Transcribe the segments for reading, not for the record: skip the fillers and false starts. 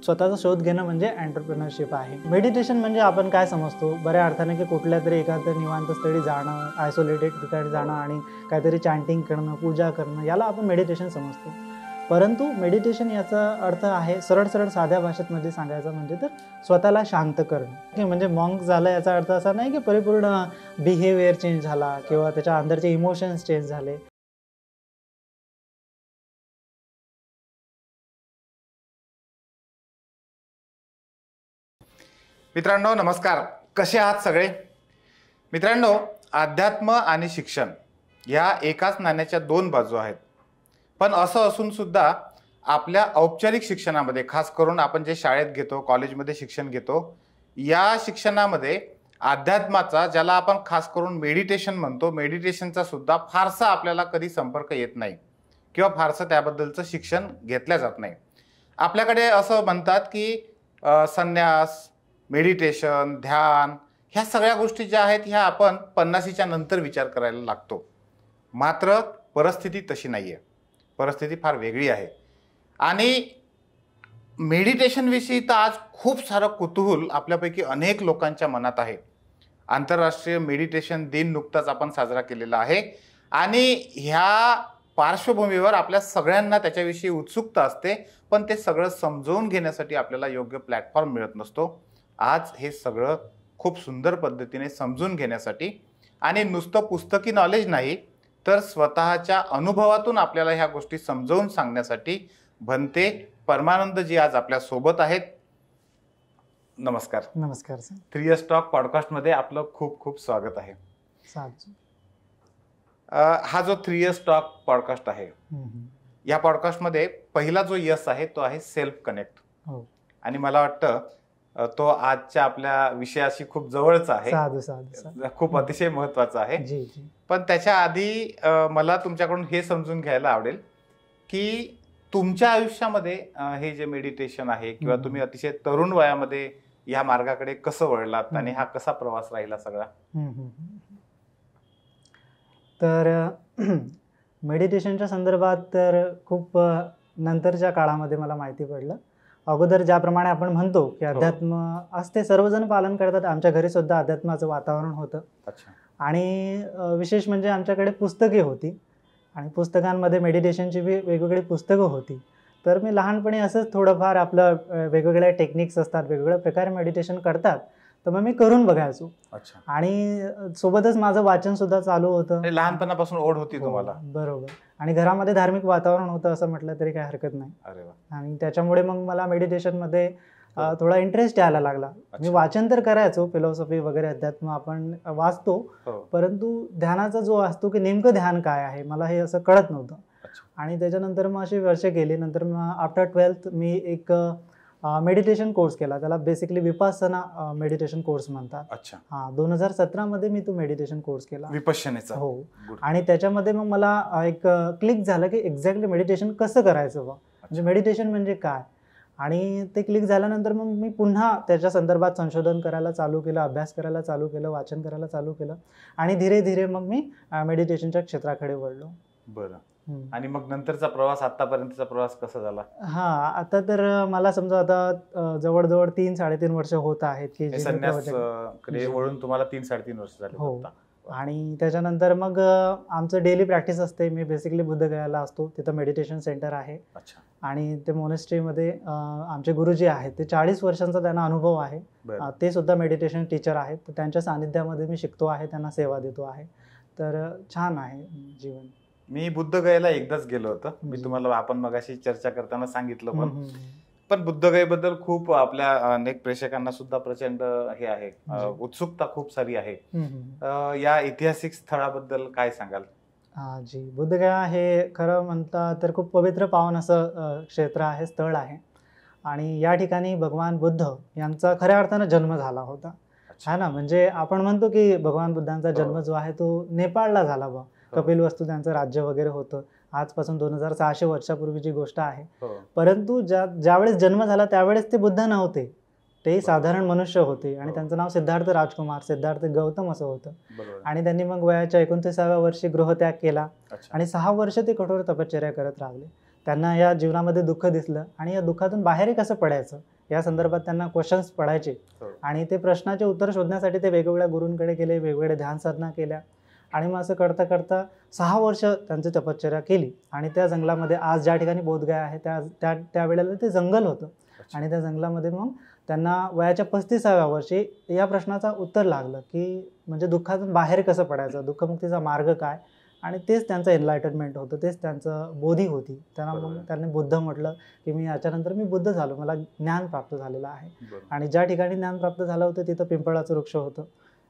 स्वतःचा शोध घेणं म्हणजे एंटरप्रेन्योरशिप आहे. मेडिटेशन म्हणजे आपण काय समजतो बऱ्या अर्थाने की कुठल्या तरी एखाद्या निवांत स्थळी जाणं, आयसोलेटेड ठिकाणी जाणं आणि काहीतरी चॅन्टिंग करणं, पूजा करणं, याला आपण मेडिटेशन समजतो. परंतु मेडिटेशन याचा अर्थ आहे सरळ साध्या भाषेत मध्ये सांगायचं म्हणजे तर स्वतःला शांत करणं. म्हणजे मॉन्क झालं याचा अर्थ असा नाही की परिपूर्ण बिहेवियर चेंज झाला किंवा त्याच्या अंदरचे इमोशन्स चेंज झाले. मित्रांनो नमस्कार, कसे आहात सगळे? मित्रांनो, अध्यात्म आणि शिक्षण या एकाच नाण्याच्या दोन बाजू आहेत. पण असं असून सुद्धा आपल्या औपचारिक शिक्षणामध्ये, खास करून आपण जे शाळेत घेतो, कॉलेजमध्ये शिक्षण घेतो, या शिक्षणामध्ये अध्यात्माचा, ज्याला आपण खास करून मेडिटेशन म्हणतो, मेडिटेशनचा सुद्धा फारसा आपल्याला कधी संपर्क येत नाही किंवा फारसं त्याबद्दलचं शिक्षण घेतलं जात नाही. आपल्याकडे असं म्हणतात की संन्यास, मेडिटेशन, ध्यान, ह्या सगळ्या गोष्टी ज्या आहेत ह्या आपण 50च्या नंतर विचार करायला लागतो. मात्र परिस्थिती तशी नाही आहे. परिस्थिती फार वेगळी आहे. आणि मेडिटेशनविषयी तर आज खूप सारं कुतूहल आपल्यापैकी अनेक लोकांच्या मनात आहे. आंतरराष्ट्रीय मेडिटेशन दिन नुकताच आपण साजरा केलेला आहे आणि ह्या पार्श्वभूमीवर आपल्या सगळ्यांना त्याच्याविषयी उत्सुकता असते, पण ते सगळं समजून घेण्यासाठी आपल्याला योग्य प्लॅटफॉर्म मिळत नसतो. आज हे सगळं खूप सुंदर पद्धतीने समजून घेण्यासाठी आणि नुसतं पुस्तकी नॉलेज नाही तर स्वतःच्या अनुभवातून आपल्याला ह्या गोष्टी समजावून सांगण्यासाठी भंते परमानंद जी आज आपल्या सोबत आहेत. नमस्कार. नमस्कार सर. 3S टॉक पॉडकास्टमध्ये आपलं खूप खूप स्वागत आहे. हा जो 3S टॉक पॉडकास्ट आहे, या पॉडकास्टमध्ये पहिला जो यस आहे तो आहे सेल्फ कनेक्ट. आणि मला वाटतं तो आजच्या आपल्या विषयाशी खूप जवळचा आहे, खूप अतिशय महत्वाचा आहे. पण त्याच्या आधी मला तुमच्याकडून हे समजून घ्यायला आवडेल की तुमच्या आयुष्यामध्ये हे जे मेडिटेशन आहे किंवा तुम्ही अतिशय तरुण वयामध्ये या मार्गाकडे कसं वळलात आणि हा कसा प्रवास राहिला सगळा? तर मेडिटेशनच्या संदर्भात तर खूप नंतरच्या काळामध्ये मला माहिती पडलं. अगोदर ज्याप्रमाणे आपण म्हणतो की अध्यात्म असते, सर्वजण पालन करतात. आमच्या घरी सुद्धा अध्यात्माचं वातावरण होतं. आणि विशेष म्हणजे आमच्याकडे पुस्तके होती आणि पुस्तकांमध्ये मेडिटेशनची वेगवेगळी पुस्तकं होती. तर मी लहानपणी असंच थोडंफार आपलं वेगवेगळ्या टेक्निक्स असतात, वेगवेगळ्या प्रकारे मेडिटेशन करतात, तर मग मी करून बघायचो. आणि सोबतच माझं वाचन सुद्धा चालू होतं. लहानपणापासून ओढ होती तुम्हाला? बरोबर. आणि घरामध्ये धार्मिक वातावरण होतं असं म्हटलं तरी काही हरकत नाही. आणि त्याच्यामुळे मग मला मेडिटेशन मध्ये थोडा इंटरेस्ट यायला लागला. मी वाचन तर करायचो, फिलॉसॉफी वगैरे, अध्यात्म आपण वाचतो, परंतु ध्यानाचा जो असतो की नेमकं ध्यान काय आहे मला हे असं कळत नव्हतं. आणि त्याच्यानंतर मग अशी वर्ष गेली. नंतर मग आफ्टर 12th मी एक मेडिटेशन कोर्स केला. त्याला बेसिकली विपासना मेडिटेशन कोर्स म्हणतात. 2017 मध्ये मी तो मेडिटेशन कोर्स केला, विपश्यनेचा. हो. आणि त्याच्यामध्ये मग मला एक क्लिक झालं की एक्झॅक्टली मेडिटेशन कसं करायचं, म्हणजे मेडिटेशन म्हणजे काय. आणि ते क्लिक झाल्यानंतर मग मी पुन्हा त्याच्या संदर्भात संशोधन करायला चालू केलं, अभ्यास करायला चालू केलं, वाचन करायला चालू केलं आणि धीरे धीरे मग मी मेडिटेशनच्या क्षेत्राकडे वळलो. बरं. आणि मग नंतरचा प्रवास, आतापर्यंतचा प्रवास कसा झाला? आता तर मला समजा आता जवळजवळ 3-3.5 वर्ष होत आहेत की संन्यासकडे वळून तुम्हाला 3-3.5 वर्ष झाले. हो. आणि त्याच्यानंतर मग आमचं डेली प्रॅक्टिस असते. मी बेसिकली बुद्धगयाला असतो, तिथं मेडिटेशन सेंटर आहे. आणि ते मोनेस्ट्रीमध्ये आमचे गुरुजी आहेत, ते 40 वर्षांचा त्यांना अनुभव आहे. ते सुद्धा मेडिटेशन टीचर आहेत. तर त्यांच्या सानिध्यामध्ये मी शिकतो आहे, त्यांना सेवा देतो आहे. तर छान आहे जीवन. मी बुद्धगयेला एकदाच गेलो होतो. मी तुम्हाला आपण मगाशी चर्चा करताना सांगितलं. पण बुद्धगयेबद्दल खूप आपल्या अनेक प्रेक्षकांना सुद्धा प्रचंड हे आहे, उत्सुकता खूप सारी आहे. या ऐतिहासिक स्थळाबद्दल काय सांगाल? जी, बुद्धगया हे खरं म्हणता तर खूप पवित्र पावन असं क्षेत्र आहे, स्थळ आहे. आणि या ठिकाणी भगवान बुद्ध यांचा खऱ्या अर्थानं जन्म झाला होता, है ना. म्हणजे आपण म्हणतो की भगवान बुद्धांचा जन्म जो आहे तो नेपाळला झाला बा. कपिलवस्तू त्यांचं राज्य वगैरे होतं. आजपासून 2600 वर्षापूर्वीची गोष्ट आहे. परंतु ज्यावेळेस जन्म झाला त्यावेळेस ते बुद्ध नव्हते, ते साधारण मनुष्य होते. आणि त्यांचं नाव सिद्धार्थ राजकुमार, सिद्धार्थ गौतम असं होतं. आणि त्यांनी मग वयाच्या 29व्या वर्षी गृहत्याग केला आणि 6 वर्ष ते कठोर तपश्चर्या करत राहिले. त्यांना या जीवनामध्ये दुःख दिसलं आणि या दुःखातून बाहेर कसं पडायचं या संदर्भात त्यांना क्वेश्चन्स पडायचे हो. आणि ते प्रश्नाचे उत्तर शोधण्यासाठी ते वेगवेगळ्या गुरूंकडे गेले, वेगवेगळे ध्यान साधना केल्या आणि मग असं करता करता 6 वर्ष त्यांची तपश्चर्या केली आणि त्या जंगलामध्ये आज ज्या ठिकाणी बोधगया आहे त्यावेळेला ते जंगल होतं आणि त्या जंगलामध्ये मग त्यांना वयाच्या 35व्या वर्षी या प्रश्नाचा उत्तर लागलं की म्हणजे दुःखातून बाहेर कसं पडायचं, दुःखमुक्तीचा मार्ग काय, आणि तेच त्यांचं एनलायटनमेंट होतं, तेच त्यांचं बोधी होती. त्यांना मग त्यांनी बुद्ध म्हटलं की मी याच्यानंतर मी बुद्ध झालो, मला ज्ञान प्राप्त झालेलं आहे. आणि ज्या ठिकाणी ज्ञान प्राप्त झालं होतं तिथं पिंपळाचं वृक्ष होतं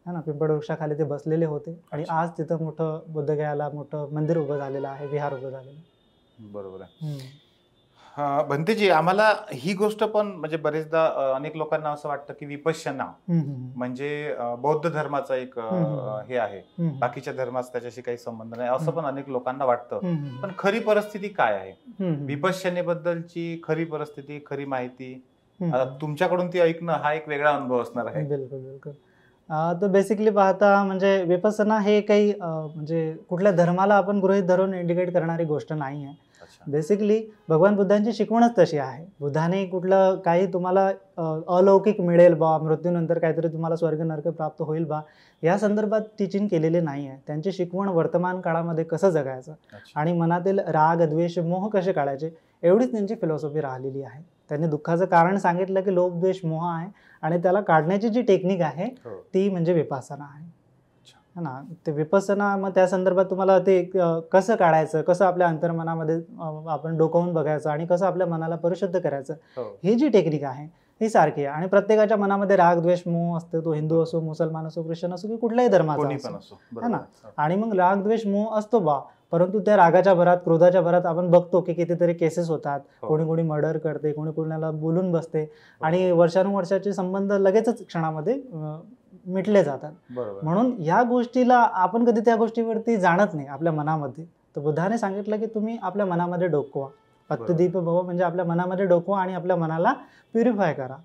है ना, पिंपळ वृक्षाखाली ते बसलेले होते आणि आज तिथं मोठं बुद्धगयाला मोठं मंदिर उभं झालेलं आहे, विहार उभं झालेलं आहे. बरोबर आहे. भंतेजी, आम्हाला ही गोष्ट पण म्हणजे बरेचदा अनेक लोकांना असं वाटतं की विपश्यना म्हणजे बौद्ध धर्माचा एक हे आहे, बाकीच्या धर्माचा त्याच्याशी काही संबंध नाही असं पण अनेक लोकांना वाटतं. पण खरी परिस्थिती काय आहे, विपश्यनेबद्दलची खरी परिस्थिती, खरी माहिती तुमच्याकडून ती ऐकणं हा एक वेगळा अनुभव असणार आहे. बिलकुल बिलकुल. तर बेसिकली पाहता म्हणजे विपස්සना हे काही म्हणजे कुठल्या धर्माला आपण गृहीत धरून इंडिकेट करणारी गोष्ट नाही आहे. बेसिकली भगवान बुद्धांची शिकवणच तशी आहे. बुद्धाने कुठलं काही तुम्हाला अलौकिक मिळेल बा, मृत्यूनंतर काहीतरी तुम्हाला स्वर्ग नरक प्राप्त होईल बा, या संदर्भात टीचिंग केलेले नाही आहे. त्यांची शिकवण वर्तमान काळामध्ये कसं जगायचं आणि मनातील राग द्वेष मोह कसे काढायचे एवढीच त्यांची फिलॉसॉफी राहिलेली आहे. त्यांनी दुःखाचं कारण सांगितलं की लोभ द्वेष मोह आहे आणि त्याला काढण्याची जी टेक्निक आहे ती म्हणजे विपස්සना आहे है ना. ते विपස්සना मग त्या संदर्भात तुम्हाला ते कसं काढायचं, कसं आपल्या अंतर्मनामध्ये आपण डोकावून बघायचं आणि कसं आपल्या मनाला परिशुद्ध करायचं, ही जी टेक्निक आहे ही सारखी आहे. आणि प्रत्येकाच्या मनामध्ये राग द्वेष मोह असतो, तो हिंदू असो, मुसलमान असो, ख्रिश्चन असो की कुठल्याही धर्माचा असो है ना. आणि मग राग द्वेष मोह असतो बा, परंतु त्या रागाच्या भरात क्रोधाच्या भरात आपण बघतो की कितीतरी केसेस होतात, कोणी कोणी मर्डर करते, कोणी कोणाला बोलून बसते आणि वर्षानुवर्षाचे संबंध लगेचच क्षणामध्ये मिटले जातात. म्हणून ह्या गोष्टीला आपण कधी त्या गोष्टीवरती जाणत नाही आपल्या मनामध्ये. तर बुद्धाने सांगितलं की तुम्ही आपल्या मनामध्ये डोकवा, पत्तदीप भव, म्हणजे आपल्या मनामध्ये डोकवा आणि आपल्या मनाला प्युरिफाय करा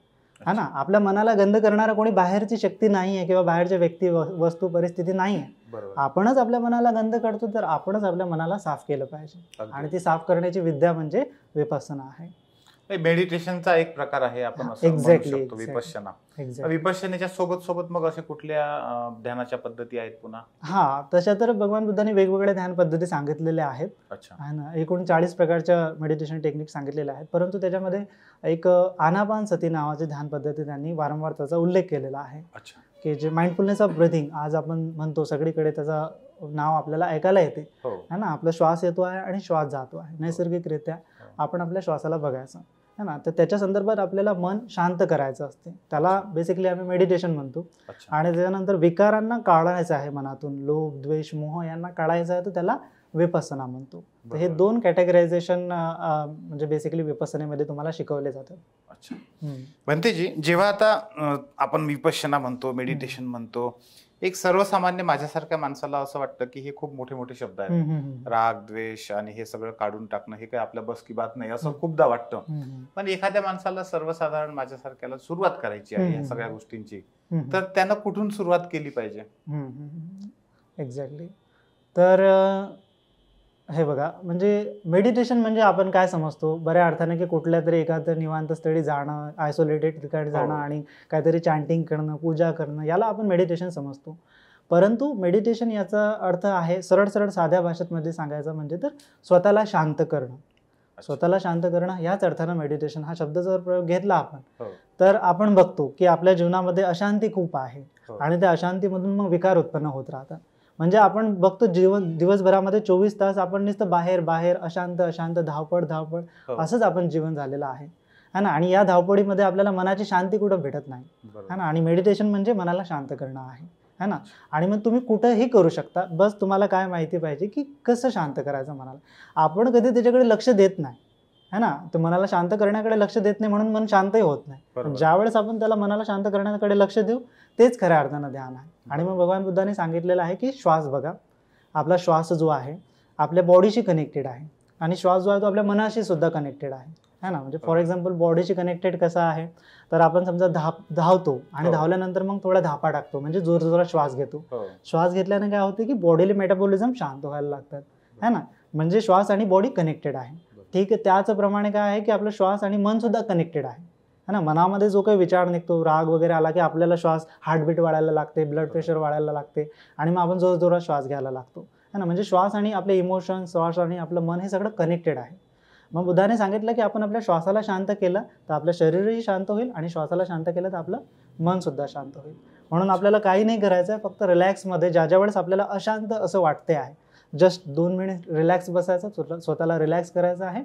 है ना. आपल्या मनाला गंध करणारा कोणी बाहेरची शक्ती नाही आहे किंवा बाहेरच्या व्यक्ती वस्तू परिस्थिती नाही आहे. आपणच आपल्या मनाला गंध करतो, तर आपणच आपल्या मनाला साफ केलं पाहिजे आणि ती साफ करण्याची विद्या म्हणजे विपස්සना आहे. मेडिटेशनचा एक प्रकार आहे, आपण असं म्हणू शकतो विपश्यना. विपश्यनेच्या सोबत सोबत मग असे कुठल्या ध्यानाच्या पद्धती आहेत पुन्हा? हा, तशा तर भगवान बुद्धांनी वेगवेगळ्या ध्यान पद्धती सांगितलेल्या आहेत है ना. एकूण 40 प्रकारच्या मेडिटेशन टेक्निक सांगितलेल्या आहेत, परंतु त्याच्यामध्ये एक आनापानसती नावाची ध्यान पद्धती त्यांनी वारंवार त्याचा उल्लेख केलेला आहे की जे माइंडफुलनेस ऑफ ब्रीथिंग आज आपण म्हणतो, सगळीकडे त्याचा नाव आपल्याला ऐकायला येते है ना. आपला श्वास येतो आहे आणि श्वास जातो आहे, नैसर्गिकरित्या आपण आपल्या श्वासाला बघायचं है ना. तर त्याच्या संदर्भात आपल्याला मन शांत करायचं असते, त्याला बेसिकली आम्ही मेडिटेशन म्हणतो. आणि त्याच्यानंतर विकारांना काढायचं आहे मनातून, लोभ द्वेष मोह यांना काढायचं आहे, तर त्याला विपස්සना म्हणतो. तर हे 2 कॅटेगरायझेशन म्हणजे बेसिकली विपස්සनेमध्ये तुम्हाला शिकवले जातात. अच्छा भंतेजी, जेव्हा आता आपण विपश्यना म्हणतो, मेडिटेशन म्हणतो, एक सर्वसामान्य माझ्यासारख्या माणसाला असं वाटतं की हे खूप मोठे मोठे शब्द आहेत, राग द्वेष आणि हे सगळं काढून टाकणं हे काय आपल्या बस की बात नाही असं खूपदा वाटतं. पण एखाद्या माणसाला सर्वसाधारण माझ्यासारख्याला सुरुवात करायची आहे या सगळ्या गोष्टींची, तर त्यानं कुठून सुरुवात केली पाहिजे? एक्झॅक्टली. तर हे बघा, म्हणजे मेडिटेशन म्हणजे आपण काय समजतो बऱ्या अर्थाने की कुठल्या तरी एखाद्या निवांत स्थळी जाणं, आयसोलेटेड ठिकाणी जाणं आणि काहीतरी चॅन्टिंग करणं, पूजा करणं, याला आपण मेडिटेशन समजतो. परंतु मेडिटेशन याचा अर्थ आहे सरळ सरळ साध्या भाषेमध्ये सांगायचं म्हणजे तर स्वतःला शांत करणं. स्वतःला शांत करणं याच अर्थानं मेडिटेशन हा शब्द जर प्रयोग घेतला आपण, तर आपण बघतो की आपल्या जीवनामध्ये अशांती खूप आहे आणि त्या अशांतीमधून मग विकार उत्पन्न होत राहतात. म्हणजे आपण बघतो दिवसभरामध्ये 24 तास आपण नुसतं बाहेर बाहेर अशांत अशांत, धावपळ धावपळ असंच आपण जीवन झालेलं आहे है ना. आणि या धावपळीमध्ये आपल्याला मनाची शांती कुठं भेटत नाही है ना. आणि मेडिटेशन म्हणजे मनाला शांत करणं आहे है ना. आणि मग तुम्ही कुठंही करू शकता, बस तुम्हाला काय माहिती पाहिजे की कसं शांत करायचं मनाला. आपण कधी त्याच्याकडे लक्ष देत नाही है ना, तर मनाला शांत करण्याकडे लक्ष देत नाही म्हणून मन शांतही होत नाही. ज्यावेळेस आपण त्याला मनाला शांत करण्याकडे लक्ष देऊ तेच खऱ्या अर्थानं ध्यान आहे. आणि मग भगवान बुद्धांनी सांगितलेलं आहे की श्वास बघा, आपला श्वास जो आहे आपल्या बॉडीशी कनेक्टेड आहे आणि श्वास जो आहे तो आपल्या मनाशी सुद्धा कनेक्टेड आहे है ना. म्हणजे फॉर एक्झाम्पल बॉडीशी कनेक्टेड कसा आहे, तर आपण समजा धावतो आणि धावल्यानंतर मग थोडा धापा टाकतो, म्हणजे जोर जोरात श्वास घेतो. श्वास घेतल्याने काय होते की बॉडीला मेटाबॉलिझम शांत व्हायला लागतात है ना. म्हणजे श्वास आणि बॉडी कनेक्टेड आहे. ठीक आहे, त्याचप्रमाणे काय आहे की आपलं श्वास आणि मन सुद्धा कनेक्टेड आहे है ना. मनामध्ये जो काही विचार निघतो, राग वगैरे आला की आपल्याला श्वास, हार्टबीट वाढायला लागते, ब्लड प्रेशर वाढायला लागते आणि मग आपण जोरजोरात श्वास घ्यायला लागतो, है ना. म्हणजे श्वास आणि आपले इमोशन, श्वास आणि आपलं मन हे सगळं कनेक्टेड आहे. मग बुद्धाने सांगितलं की आपण आपल्या श्वासाला शांत केलं तर आपलं शरीरही शांत होईल आणि श्वासाला शांत केलं तर आपलं मनसुद्धा शांत होईल. म्हणून आपल्याला काही नाही करायचं आहे, फक्त रिलॅक्समध्ये ज्या वेळेस आपल्याला अशांत असं वाटते आहे, जस्ट 2 मिनिट रिलॅक्स बसायचं, स्वतःला रिलॅक्स करायचं आहे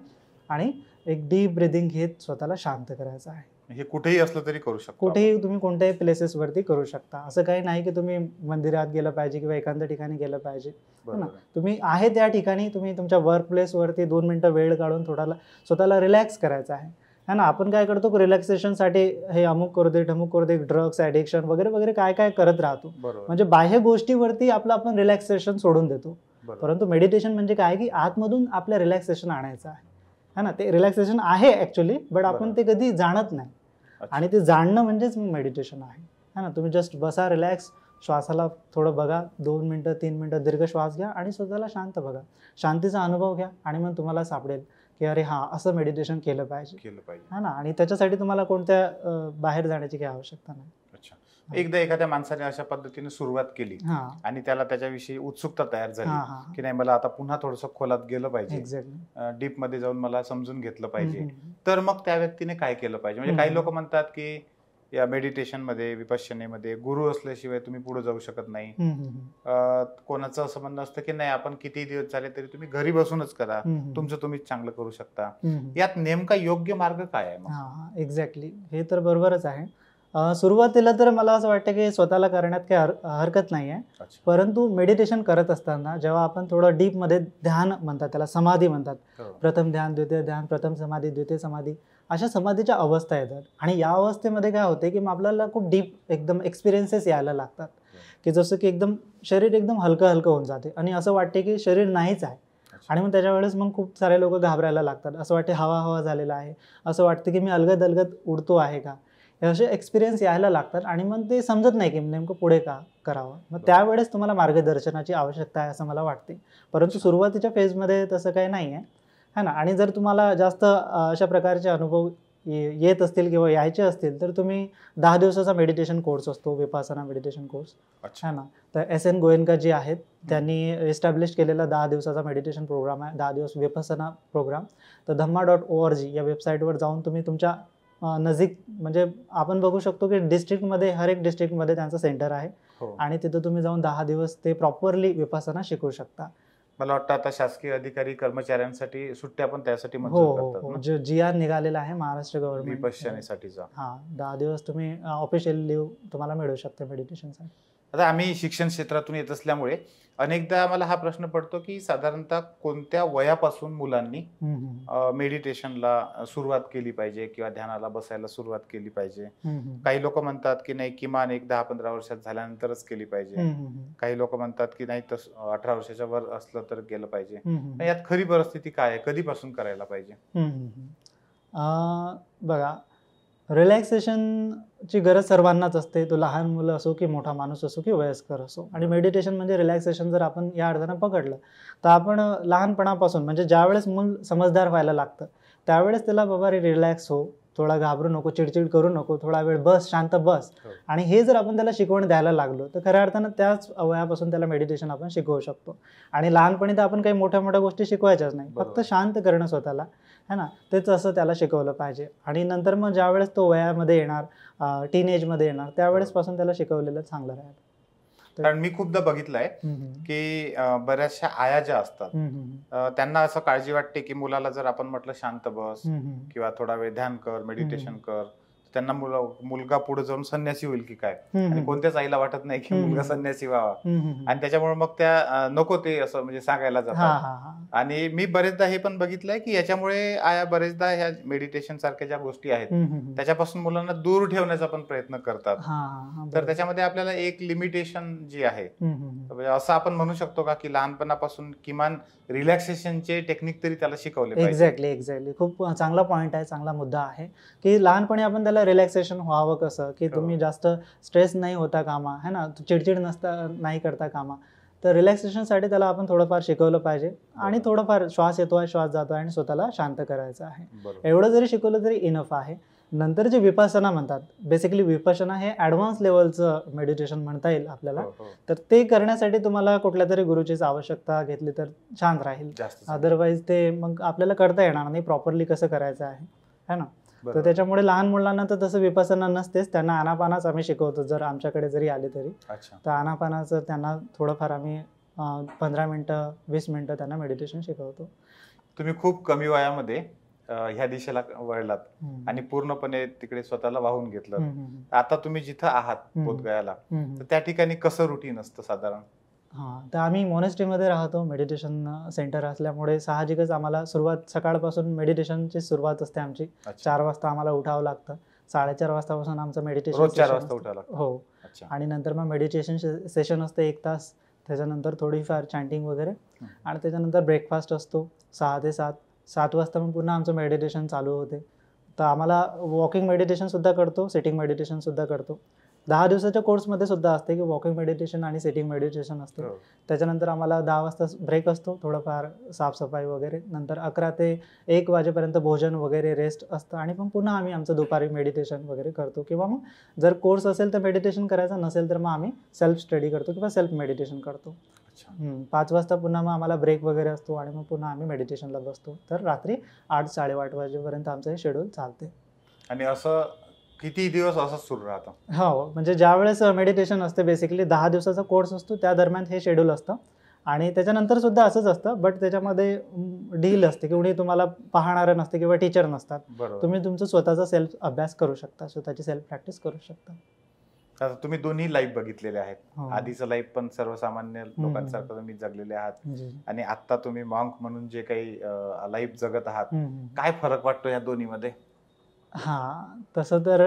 आणि एक डीप ब्रिदिंग घेत स्वतःला शांत करायचं आहे. हे कुठेही असलं तरी करू शकतो, कुठेही तुम्ही कोणत्याही प्लेसेसवरती करू शकता. असं काही नाही की तुम्ही मंदिरात गेलं पाहिजे किंवा एखाद्या ठिकाणी गेलं पाहिजे, है ना. तुम्ही आहे त्या ठिकाणी तुम्ही तुमच्या वर्क प्लेसवरती 2 मिनिटं वेळ काढून थोडाला स्वतःला रिलॅक्स करायचं आहे, है ना. आपण काय करतो, रिलॅक्सेशनसाठी हे अमुक करू दे, ढमुक करू दे, ड्रग्स, ॲडिक्शन वगैरे वगैरे काय काय करत राहतो. म्हणजे बाह्य गोष्टीवरती आपलं आपण रिलॅक्सेशन सोडून देतो. परंतु मेडिटेशन म्हणजे काय की आतमधून आपलं रिलॅक्सेशन आणायचं आहे, है ना. ते रिलॅक्सेशन आहे ॲक्च्युली, बट आपण ते कधी जाणत नाही आणि ते जाणणं म्हणजेच मेडिटेशन आहे, है ना. तुम्ही जस्ट बसा, रिलॅक्स, श्वासाला थोडं बघा, 2 मिनिटं 3 मिनिटं दीर्घ श्वास घ्या आणि स्वतःला शांत बघा, शांतीचा अनुभव घ्या आणि मग तुम्हाला सापडेल की अरे हां, असं मेडिटेशन केलं पाहिजे, है ना. आणि त्याच्यासाठी तुम्हाला कोणत्या बाहेर जाण्याची काही आवश्यकता नाही. अच्छा, एकदा एखाद्या माणसाने अशा पद्धतीने सुरुवात केली आणि त्याला त्याच्याविषयी उत्सुकता तयार झाली की नाही, मला आता पुन्हा थोडंसं खोलात गेलं पाहिजे, डीप मध्ये जाऊन मला समजून घेतलं पाहिजे, तर मग त्या व्यक्तीने काय केलं पाहिजे? म्हणजे काही लोक म्हणतात की या मेडिटेशन मध्ये, विपश्यनेमध्ये गुरु असल्याशिवाय तुम्ही पुढे जाऊ शकत नाही. कोणाचं असं म्हणणं असतं की नाही, आपण किती दिवस झाले तरी तुम्ही घरी बसूनच करा, तुमचं तुम्हीच चांगलं करू शकता. यात नेमका योग्य मार्ग काय आहे? एक्झॅक्टली, हे तर बरोबरच आहे. सुरुवातीला तर मला असं वाटतं की स्वतःला करण्यात काही हरकत नाही आहे, परंतु मेडिटेशन करत असताना जेव्हा आपण थोडं डीपमध्ये, ध्यान म्हणतात त्याला, समाधी म्हणतात, प्रथम ध्यान, द्वितीय ध्यान, प्रथम समाधी, द्वितीय समाधी, अशा समाधीच्या अवस्था येतात. आणि या अवस्थेमध्ये काय होते की मग आपल्याला खूप डीप एकदम एक्सपिरियन्सेस यायला लागतात, की जसं की एकदम शरीर एकदम हलकं हलकं होऊन जाते आणि असं वाटते की शरीर नाहीच आहे. आणि मग त्याच्या वेळेस मग खूप सारे लोक घाबरायला लागतात, असं वाटते हवा हवा झालेला आहे, असं वाटतं की मी अलगद अलगद उडतो आहे का, हे असे एक्सपिरियन्स यायला लागतात आणि मग ते समजत नाही की नेमकं पुढे का करावं. मग त्यावेळेस तुम्हाला मार्गदर्शनाची आवश्यकता आहे असं मला वाटते. परंतु सुरुवातीच्या फेजमध्ये तसं काही नाही आहे, है ना. आणि जर तुम्हाला जास्त अशा प्रकारचे अनुभव येत असतील किंवा यायचे असतील तर तुम्ही 10 दिवसाचा मेडिटेशन कोर्स असतो, विपासना मेडिटेशन कोर्स, है ना. तर SN गोयनका जी आहेत त्यांनी एस्टॅब्लिश केलेला 10 दिवसाचा मेडिटेशन प्रोग्राम आहे, 10 दिवस विपसना प्रोग्राम. तर dhamma.org या वेबसाईटवर जाऊन तुम्ही तुमच्या नजीक, म्हणजे आपण बघू शकतो की डिस्ट्रिक्टमध्ये, हर एक डिस्ट्रिक्टमध्ये त्यांचं सेंटर आहे आणि तिथं तुम्ही जाऊन 10 दिवस ते प्रॉपरली विपसना शिकू शकता. मला वाटतं आता शासकीय अधिकारी कर्मचाऱ्यांसाठी सुट्ट्या पण त्यासाठी मंजूर करतात. जो GR निघालेला आहे महाराष्ट्र गव्हर्नमेंट विपश्यनेसाठीचा, 10 दिवस तुम्ही ऑफिशियल लिव्ह तुम्हाला मिळू शकते मेडिटेशनसाठी. आता आम्ही शिक्षण क्षेत्रातून येत असल्यामुळे अनेकदा मला हा प्रश्न पडतो की साधारणतः कोणत्या वयापासून मुलांनी मेडिटेशनला सुरुवात केली पाहिजे किंवा ध्यानाला बसायला सुरुवात केली पाहिजे? काही लोक म्हणतात की नाही, किमान एक 10-15 वर्षात झाल्यानंतरच केली पाहिजे. काही लोक म्हणतात की नाही, 18 वर्षाच्या वर असलं तर केलं पाहिजे. यात खरी परिस्थिती काय आहे, कधीपासून करायला पाहिजे? बघा, रिलॅक्सेशनची गरज सर्वांनाच असते, तो लहान मुलं असो की मोठा माणूस असो की वयस्कर असो. आणि मेडिटेशन म्हणजे रिलॅक्सेशन जर आपण या अर्थानं पकडलं तर आपण लहानपणापासून, म्हणजे ज्यावेळेस मूल समजदार व्हायला लागतं त्यावेळेस त्याला बाबा रिलॅक्स हो, थोडा घाबरू नको, चिडचिड करू नको, थोडा वेळ बस, शांत बस. आणि हे जर आपण त्याला शिकवण द्यायला लागलो तर खऱ्या अर्थानं त्याच वयापासून त्याला मेडिटेशन आपण शिकवू शकतो. आणि लहानपणी तर आपण काही मोठ्या मोठ्या गोष्टी शिकवायच्याच नाही, फक्त शांत करणं स्वतःला, है ना, तेच असं त्याला शिकवलं पाहिजे. आणि नंतर मग ज्यावेळेस तो वयामध्ये येणार, टीनेजमध्ये येणार, त्यावेळेसपासून त्याला शिकवलेलं चांगलं राहील. कारण मी खूपदा बघितलंय की बऱ्याचशा आया ज्या असतात त्यांना असं काळजी वाटते की मुलाला जर आपण म्हटलं शांत बस किंवा थोडा वेळ ध्यान कर, मेडिटेशन कर, त्यांना मुलगा पुढे जाऊन संन्यासी होईल की काय. आणि कोणत्याच आईला वाटत नाही की मुलगा संन्यासी व्हावा, आणि त्याच्यामुळे मग त्या नको ते असं म्हणजे सांगायला जातात. आणि मी बरेचदा हे पण बघितलंय की याच्यामुळे आया बरेचदा ह्या मेडिटेशन सारख्या ज्या गोष्टी आहेत त्याच्यापासून मुलांना दूर ठेवण्याचा पण प्रयत्न करतात. तर त्याच्यामध्ये आपल्याला एक लिमिटेशन जी आहे, असं आपण म्हणू शकतो का की लहानपणापासून किमान रिलॅक्सेशनचे टेक्निक तरी त्याला शिकवले पाहिजे? एक्झॅक्टली, खूप चांगला पॉईंट आहे, चांगला मुद्दा आहे की लहानपणी आपण त्याला रिलॅक्सेशन व्हावं कसं, की तुम्ही जास्त स्ट्रेस नाही होता कामा, है ना, चिडचिड नाही करता कामा. तर रिलॅक्सेशनसाठी त्याला आपण थोडंफार शिकवलं पाहिजे. आणि थोडंफार श्वास येतोय, श्वास जातोय आणि स्वतःला शांत करायचं आहे, एवढं जरी शिकवलं तरी इनफ आहे. नंतर जे विपස්සना म्हणतात, बेसिकली विपස්සना हे ॲडव्हान्स लेवलचं मेडिटेशन म्हणता येईल आपल्याला. हो, हो. तर ते करण्यासाठी तुम्हाला कुठल्या तरी गुरुचीच आवश्यकता घेतली तर छान राहील. जास्त अदरवाईज ते मग आपल्याला करता येणार नाही प्रॉपरली कसं करायचं आहे, है ना. तर बरोबर. त्याच्यामुळे लहान मुलांना तर तसं विपස්සना नसतेच, त्यांना आनापानाच आम्ही शिकवतो. जर आमच्याकडे जरी आले तरी अच्छा. तर आनापानाचं त्यांना थोडंफार आम्ही 15 मिनटं 20 मिनटं त्यांना मेडिटेशन शिकवतो. तुम्ही खूप कमी वयामध्ये ह्या दिशेला वळलात हम्म. आणि पूर्णपणे तिकडे स्वतःला वाहून घेतलं. हम्म. आता तुम्ही जिथं आहात हम्म. बोधगयाला, हम्म. तर त्या ठिकाणी कसं रुटीन असतं साधारण? हां, तर आम्ही मोनेस्ट्रीमध्ये राहतो. मेडिटेशन सेंटर असल्यामुळे साहजिकच आम्हाला सुरुवात सकाळपासून मेडिटेशनची सुरुवात असते आमची. अच्छा. 4 वाजता आम्हाला उठावं लागतं. 4:30 वाजतापासून आमचं मेडिटेशन रोज 4 सेशन वाजता असतं. उठावं लागतं. हो. अच्छा. आणि नंतर मग मेडिटेशन सेशन असतं 1 तास. त्याच्यानंतर थोडीफार चॅन्टिंग वगैरे आणि त्याच्यानंतर ब्रेकफास्ट असतो 6 ते 7. 7 वाजता मग पुन्हा आमचं मेडिटेशन चालू होते. तर आम्हाला वॉकिंग मेडिटेशनसुद्धा करतो, सिटिंग मेडिटेशनसुद्धा करतो. 10 दिवसाच्या कोर्समध्ये सुद्धा असते की वॉकिंग मेडिटेशन आणि सिटिंग मेडिटेशन असते. हो. त्याच्यानंतर आम्हाला 10 वाजता ब्रेक असतो, थोडंफार साफसफाई वगैरे. नंतर 11 ते 1 वाजेपर्यंत भोजन वगैरे रेस्ट असतं आणि मग पुन्हा आम्ही आमचं दुपारी मेडिटेशन वगैरे करतो. किंवा मग जर कोर्स असेल तर मेडिटेशन करायचं, नसेल तर मग आम्ही सेल्फ स्टडी करतो किंवा सेल्फ मेडिटेशन करतो. अच्छा. 5 वाजता पुन्हा मग आम्हाला ब्रेक वगैरे असतो आणि मग पुन्हा आम्ही मेडिटेशनला बसतो. तर रात्री 8 साडेआठ वाजेपर्यंत आमचं हे शेड्यूल चालते. आणि असं किती दिवस असं सुरू राहतं? हो, म्हणजे ज्यावेळेस मेडिटेशन असते बेसिकली 10 दिवसाचा कोर्स असतो त्या दरम्यान हे शेड्यूल असतं आणि त्याच्यानंतर सुद्धा असंच असतं. बट त्याच्यामध्ये डील असते की कोणी तुम्हाला पाहणारं नसते किंवा टीचर नसतात. बरोबर. तुम्ही तुमचं स्वतःचा सेल्फ अभ्यास करू शकता, स्वतःची सेल्फ प्रॅक्टिस करू शकता. आता तुम्ही दोन्ही लाईफ बघितलेले आहेत. हो. आधीचं लाईफ पण सर्वसामान्य लोकांसारखं तुम्ही जगलेले आहात जी. आणि आता तुम्ही मॉन्क म्हणून जे काही लाईफ जगत आहात, हम्म. काय फरक वाटतो या दोन्हीमध्ये? हां, तसं तर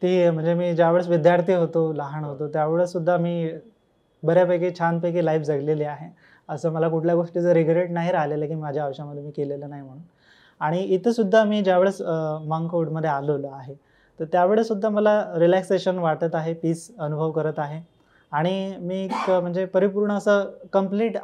ते म्हणजे मी ज्यावेळेस विद्यार्थी होतो, लहान होतो, त्यावेळेस सुद्धा मी बऱ्यापैकी छानपैकी लाईफ जगलेली आहे. असं मला कुठल्या गोष्टीचं रिग्रेट नाही राहिलेलं की माझ्या आयुष्यामध्ये मी केलेलं नाही म्हणून. आणि इथं सुद्धा मी ज्यावेळेस मॉन्कहुडमध्ये आलेलो आहे, तर त्यावेळेस सुद्धा मला रिलॅक्सेशन वाटत आहे, पीस अनुभव करत आहे आणि मी एक म्हणजे परिपूर्ण असं कंप्लीट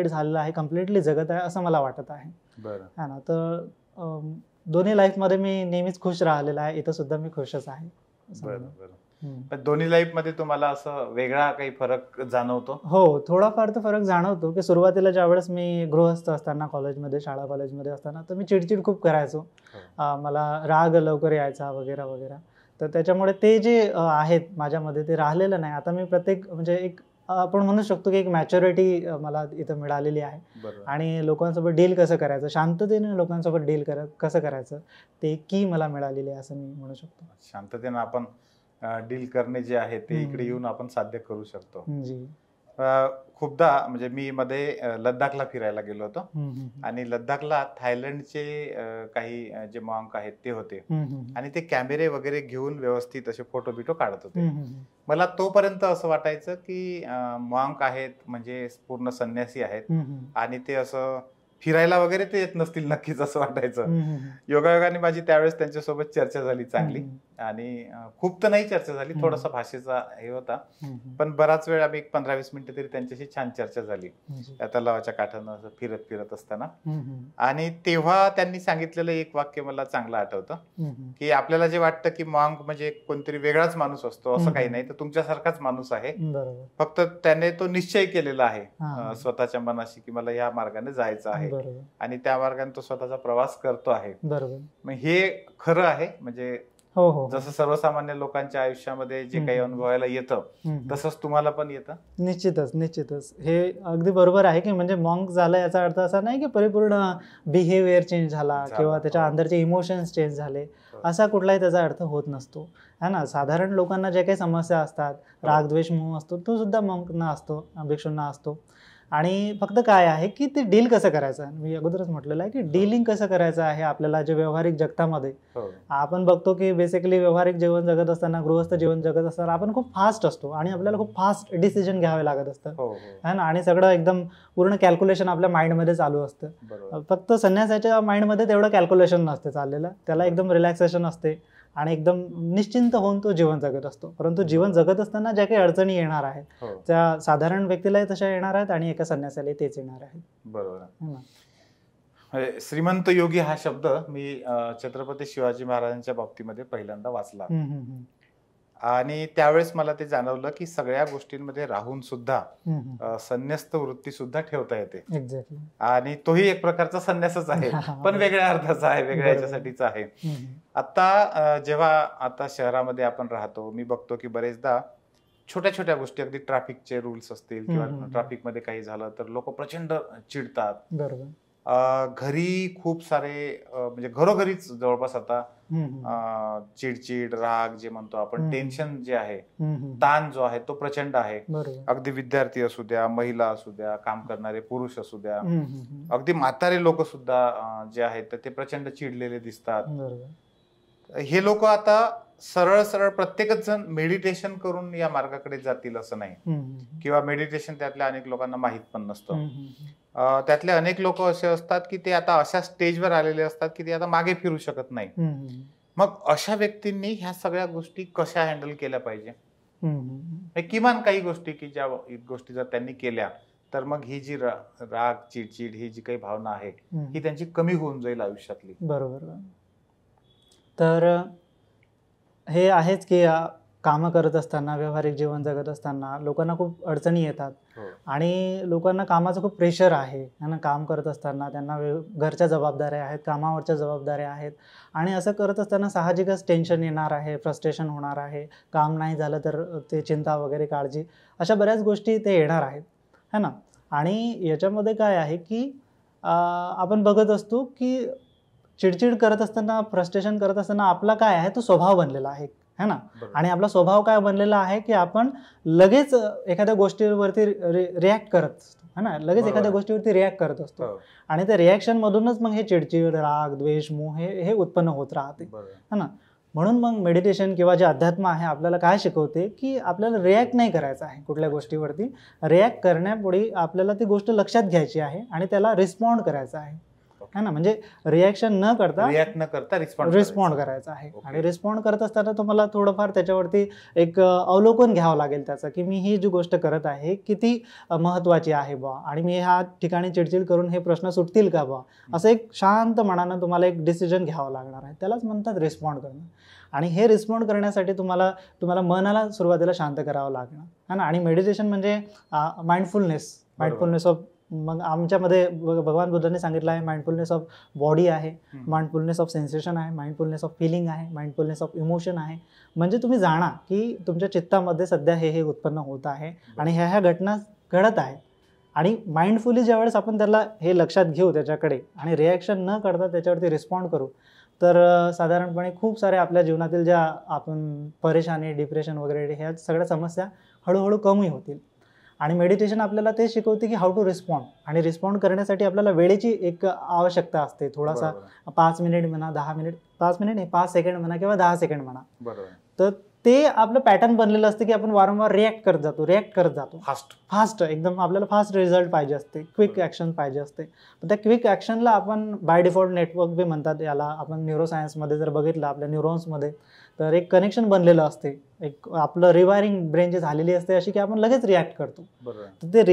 झालेलं आहे, कम्प्लिटली जगत आहे असं मला वाटत आहे. बरं. है ना. तर दोन्ही लाईफमध्ये मी नेहमीच खुश राहिलेला आहे. इथं सुद्धा मी खुशच आहे असं बरं म्हणेन. बरं. हम्म. पण दोन्ही लाईफ मध्ये तुम्हाला असं वेगळा काही फरक जाणवतो? हो, थोडाफार तर फरक जाणवतो की सुरुवातीला ज्यावेळेस मी गृहस्थ असताना कॉलेजमध्ये, शाळा कॉलेजमध्ये असताना तर मी चिडचिड खूप करायचो. मला राग लवकर यायचा वगैरे वगैरे. तर त्याच्यामुळे ते जे आहेत माझ्यामध्ये ते राहिलेलं नाही. आता मी प्रत्येक म्हणजे एक आपण म्हणू शकतो की एक मॅच्युरिटी मला इथं मिळालेली आहे. बरोबर. आणि लोकांसोबत डील कसं करायचं, शांततेने लोकांसोबत डील कसं करायचं ते की मला मिळालेली आहे असं मी म्हणू शकतो. शांततेनं आपण डील करणे जे आहे ते हम्म. इकडे येऊन आपण साध्य करू शकतो. जी. खूपदा म्हणजे मी मध्ये लद्दाखला फिरायला गेलो होतो हम्म. आणि लद्दाखला थायलंडचे काही जे मॉन्क आहेत ते होते हम्म. आणि ते कॅमेरे वगैरे घेऊन व्यवस्थित असे फोटो बिटो काढत होते. हम्म. मला तोपर्यंत असं वाटायचं की मॉन्क आहेत म्हणजे पूर्ण संन्यासी आहेत हम्म. आणि ते असं फिरायला वगैरे ते येत नसतील नक्कीच असं वाटायचं. हम्म. योगायोगाने माझी त्यावेळेस त्यांच्यासोबत चर्चा झाली चांगली हम्म. आणि खूप तर नाही चर्चा झाली, थोडासा भाषेचा हे होता, हम्म. पण बराच वेळ आम्ही एक 15-20 मिनिटं तरी त्यांच्याशी छान चर्चा झाली जी. त्या तलावाच्या काठानं असं फिरत फिरत असताना. हम्म. आणि तेव्हा त्यांनी सांगितलेलं एक वाक्य मला चांगलं आठवतं हम्म. की आपल्याला जे वाटतं की मॉन्क म्हणजे कोणतरी वेगळाच माणूस असतो असं काही हम्म. नाही, तर तुमच्यासारखाच माणूस आहे. बरोबर. फक्त त्याने तो निश्चय केलेला आहे हा. स्वतःच्या मनाशी की मला ह्या मार्गाने जायचं आहे बरोबर. आणि त्या मार्गाने तो स्वतःचा प्रवास करतो आहे. बरोबर. मग हे खरं आहे म्हणजे हो हो. जसं सर्वसामान्य लोकांच्या आयुष्यामध्ये जे काही हम्म. अनुभवायला येतं हम्म. तसंच तुम्हाला पण येतं. निश्चितच हे अगदी बरोबर आहे की म्हणजे मॉन्क झालं याचा अर्थ असा नाही की परिपूर्ण बिहेवियर चेंज झाला किंवा त्याच्या हो. अंदरचे इमोशन्स चेंज झाले हो. असा कुठलाही त्याचा अर्थ होत नसतो, है ना. साधारण लोकांना जे काही समस्या असतात, राग द्वेष मोह असतो, तो सुद्धा मॉन्कना असतो, भिक्षूंना असतो. आणि फक्त काय आहे की ते डील कसं करायचं. मी अगोदरच म्हटलेलं आहे की डीलिंग कसं करायचं आहे आपल्याला जे व्यावहारिक जगतामध्ये. हो. आपण बघतो की बेसिकली व्यावहारिक जीवन जगत असताना, गृहस्थ जीवन जगत असताना आपण खूप फास्ट असतो आणि आपल्याला खूप फास्ट डिसिजन घ्यावे लागत असतं, हो. है ना. आणि सगळं एकदम पूर्ण कॅल्क्युलेशन आपल्या माइंडमध्ये चालू असतं. बरोबर. फक्त संन्यासाच्या माइंडमध्ये तेवढं कॅल्क्युलेशन नसते चाललेलं, त्याला एकदम रिलॅक्सेशन असते आणि एकदम निश्चिंत होऊन तो जीवन जगत असतो. परंतु जीवन जगत असताना ज्या काही अडचणी येणार आहेत हो. त्या साधारण व्यक्तीलाही तशा येणार आहेत आणि एका संन्यासालाही तेच येणार आहेत, बरोबर. है ना. श्रीमंत योगी हा शब्द मी छत्रपती शिवाजी महाराजांच्या बाबतीमध्ये पहिल्यांदा वाचला आणि त्यावेळेस मला ते जाणवलं की सगळ्या गोष्टींमध्ये राहून सुद्धा संन्यस्त वृत्ती सुद्धा ठेवता येते. एक्झॅक्टली. आणि तोही एक प्रकारचा संन्यासच आहे, पण वेगळ्या अर्थाचा आहे, वेगळ्या याच्यासाठीचा आहे. आता जेव्हा आता शहरामध्ये आपण राहतो, मी बघतो की बरेचदा छोट्या छोट्या गोष्टी, अगदी ट्रॅफिकचे रूल्स असतील किंवा ट्रॅफिकमध्ये काही झालं तर लोक प्रचंड चिडतात. बरोबर. घरी खूप सारे म्हणजे घरोघरीच जवळपास आता चिडचिड, राग जे म्हणतो आपण, टेन्शन जे आहे, ताण जो आहे तो प्रचंड आहे. अगदी विद्यार्थी असू द्या, महिला असू द्या, काम करणारे पुरुष असू द्या, अगदी म्हातारे लोक सुद्धा जे आहेत तर ते प्रचंड चिडलेले दिसतात. हे लोक आता सरळ सरळ प्रत्येकच जण मेडिटेशन करून या मार्गाकडे जातील असं नाही, किंवा मेडिटेशन त्यातल्या अनेक लोकांना माहित पण नसतं. त्यातले अनेक लोक असे असतात की ते आता अशा स्टेजवर आलेले असतात की ते आता मागे फिरू शकत नाही. मग अशा व्यक्तींनी ह्या सगळ्या गोष्टी कशा हँडल केल्या पाहिजे? किमान काही गोष्टी की ज्या गोष्टी जर त्यांनी केल्या तर मग ही जी राग, चिडचिड, ही जी काही भावना आहे ही त्यांची कमी होऊन जाईल आयुष्यातली. बरोबर. तर हे आहेच की कामं करत असताना, व्यावहारिक जीवन जगत असताना लोकांना खूप अडचणी येतात आणि लोकांना कामाचं खूप प्रेशर आहे ना. काम करत असताना त्यांना घरच्या जबाबदाऱ्या आहेत, कामावरच्या जबाबदाऱ्या आहेत आणि असं करत असताना साहजिकच टेन्शन येणार आहे, फ्रस्ट्रेशन होणार आहे, काम नाही झालं तर ते चिंता वगैरे, काळजी, अशा बऱ्याच गोष्टी ते येणार आहेत है ना. आणि याच्यामध्ये काय आहे की आपण बघत असतो की चिडचिड करत असताना, फ्रस्ट्रेशन करत असताना आपला काय आहे तो स्वभाव बनलेला आहे है ना. आणि आपला स्वभाव काय बनलेला आहे की आपण लगेच एखाद्या गोष्टीवरती रिॲक्ट करत असतो है ना, लगेच एखाद्या गोष्टीवरती रिॲक्ट करत असतो आणि त्या रिॲक्शन मधूनच मग हे चिडचिड, राग, द्वेष, मोह हे उत्पन्न होत राहते है ना. म्हणून मग मेडिटेशन किंवा जे अध्यात्म आहे आपल्याला काय शिकवते की आपल्याला रिॲक्ट नाही करायचं आहे कुठल्या गोष्टीवरती. रिॲक्ट करण्यापुढे आपल्याला ती गोष्ट लक्षात घ्यायची आहे आणि त्याला रिस्पॉन्ड करायचं आहे है ना. म्हणजे रिॲक्शन न करता रिस्पॉन्ड करायचा आहे. आणि रिस्पॉन्ड करत असताना तुम्हाला थोडंफार त्याच्यावरती एक अवलोकन घ्यावं लागेल त्याचं की मी ही जी गोष्ट करत आहे किती महत्त्वाची आहे बा, आणि मी ह्या ठिकाणी चिडचिड करून हे प्रश्न सुटतील का बा, असं एक शांत मनानं तुम्हाला एक डिसिजन घ्यावं लागणार आहे. त्यालाच म्हणतात रिस्पॉन्ड करणं. आणि हे रिस्पॉन्ड करण्यासाठी तुम्हाला मनाला सुरुवातीला शांत करावं लागणार है ना. आणि मेडिटेशन म्हणजे माइंडफुलनेस ऑफ, मग आमच्यामध्ये भगवान बुद्धांनी सांगितलं आहे माइंडफुलनेस ऑफ बॉडी आहे, माइंडफुलनेस ऑफ सेन्सेशन आहे, माइंडफुलनेस ऑफ फिलिंग आहे, माइंडफुलनेस ऑफ इमोशन आहे. म्हणजे तुम्ही जाणा की तुमच्या चित्तामध्ये सध्या हे उत्पन्न होत आहे आणि ह्या घटना घडत आहेत. आणि माइंडफुली ज्यावेळेस आपण त्याला हे लक्षात घेऊ त्याच्याकडे आणि रिॲक्शन न करता त्याच्यावरती रिस्पॉन्ड करू तर साधारणपणे खूप साऱ्या आपल्या जीवनातील ज्या आपण परेशानी, डिप्रेशन वगैरे ह्या सगळ्या समस्या हळूहळू कमी होतील. आणि मेडिटेशन आपल्याला ते शिकवते की हाऊ टू रिस्पॉन्ड. आणि रिस्पॉन्ड करण्यासाठी आपल्याला वेळेची एक आवश्यकता असते. थोडासा 5 मिनिट म्हणा, 10 मिनिट, 5 मिनिट नाही 5 सेकंड म्हणा किंवा 10 सेकंड म्हणा. तर ते आपलं पॅटर्न बनलेलं असते की आपण वारंवार रिॲक्ट करत जातो फास्ट एकदम. आपल्याला फास्ट रिझल्ट पाहिजे असते, क्विक ॲक्शन पाहिजे असते. पण त्या क्विक ॲक्शनला आपण बाय डिफॉल्ट नेटवर्क बी म्हणतात याला. आपण न्यूरोसायन्समध्ये जर बघितलं आपल्या न्यूरॉन्समध्ये तर एक कनेक्शन बनलेलं असते, एक आपलं रिवायरिंग ब्रेन जी झालेली असते अशी की आपण लगेच रिॲक्ट करतो. तर ते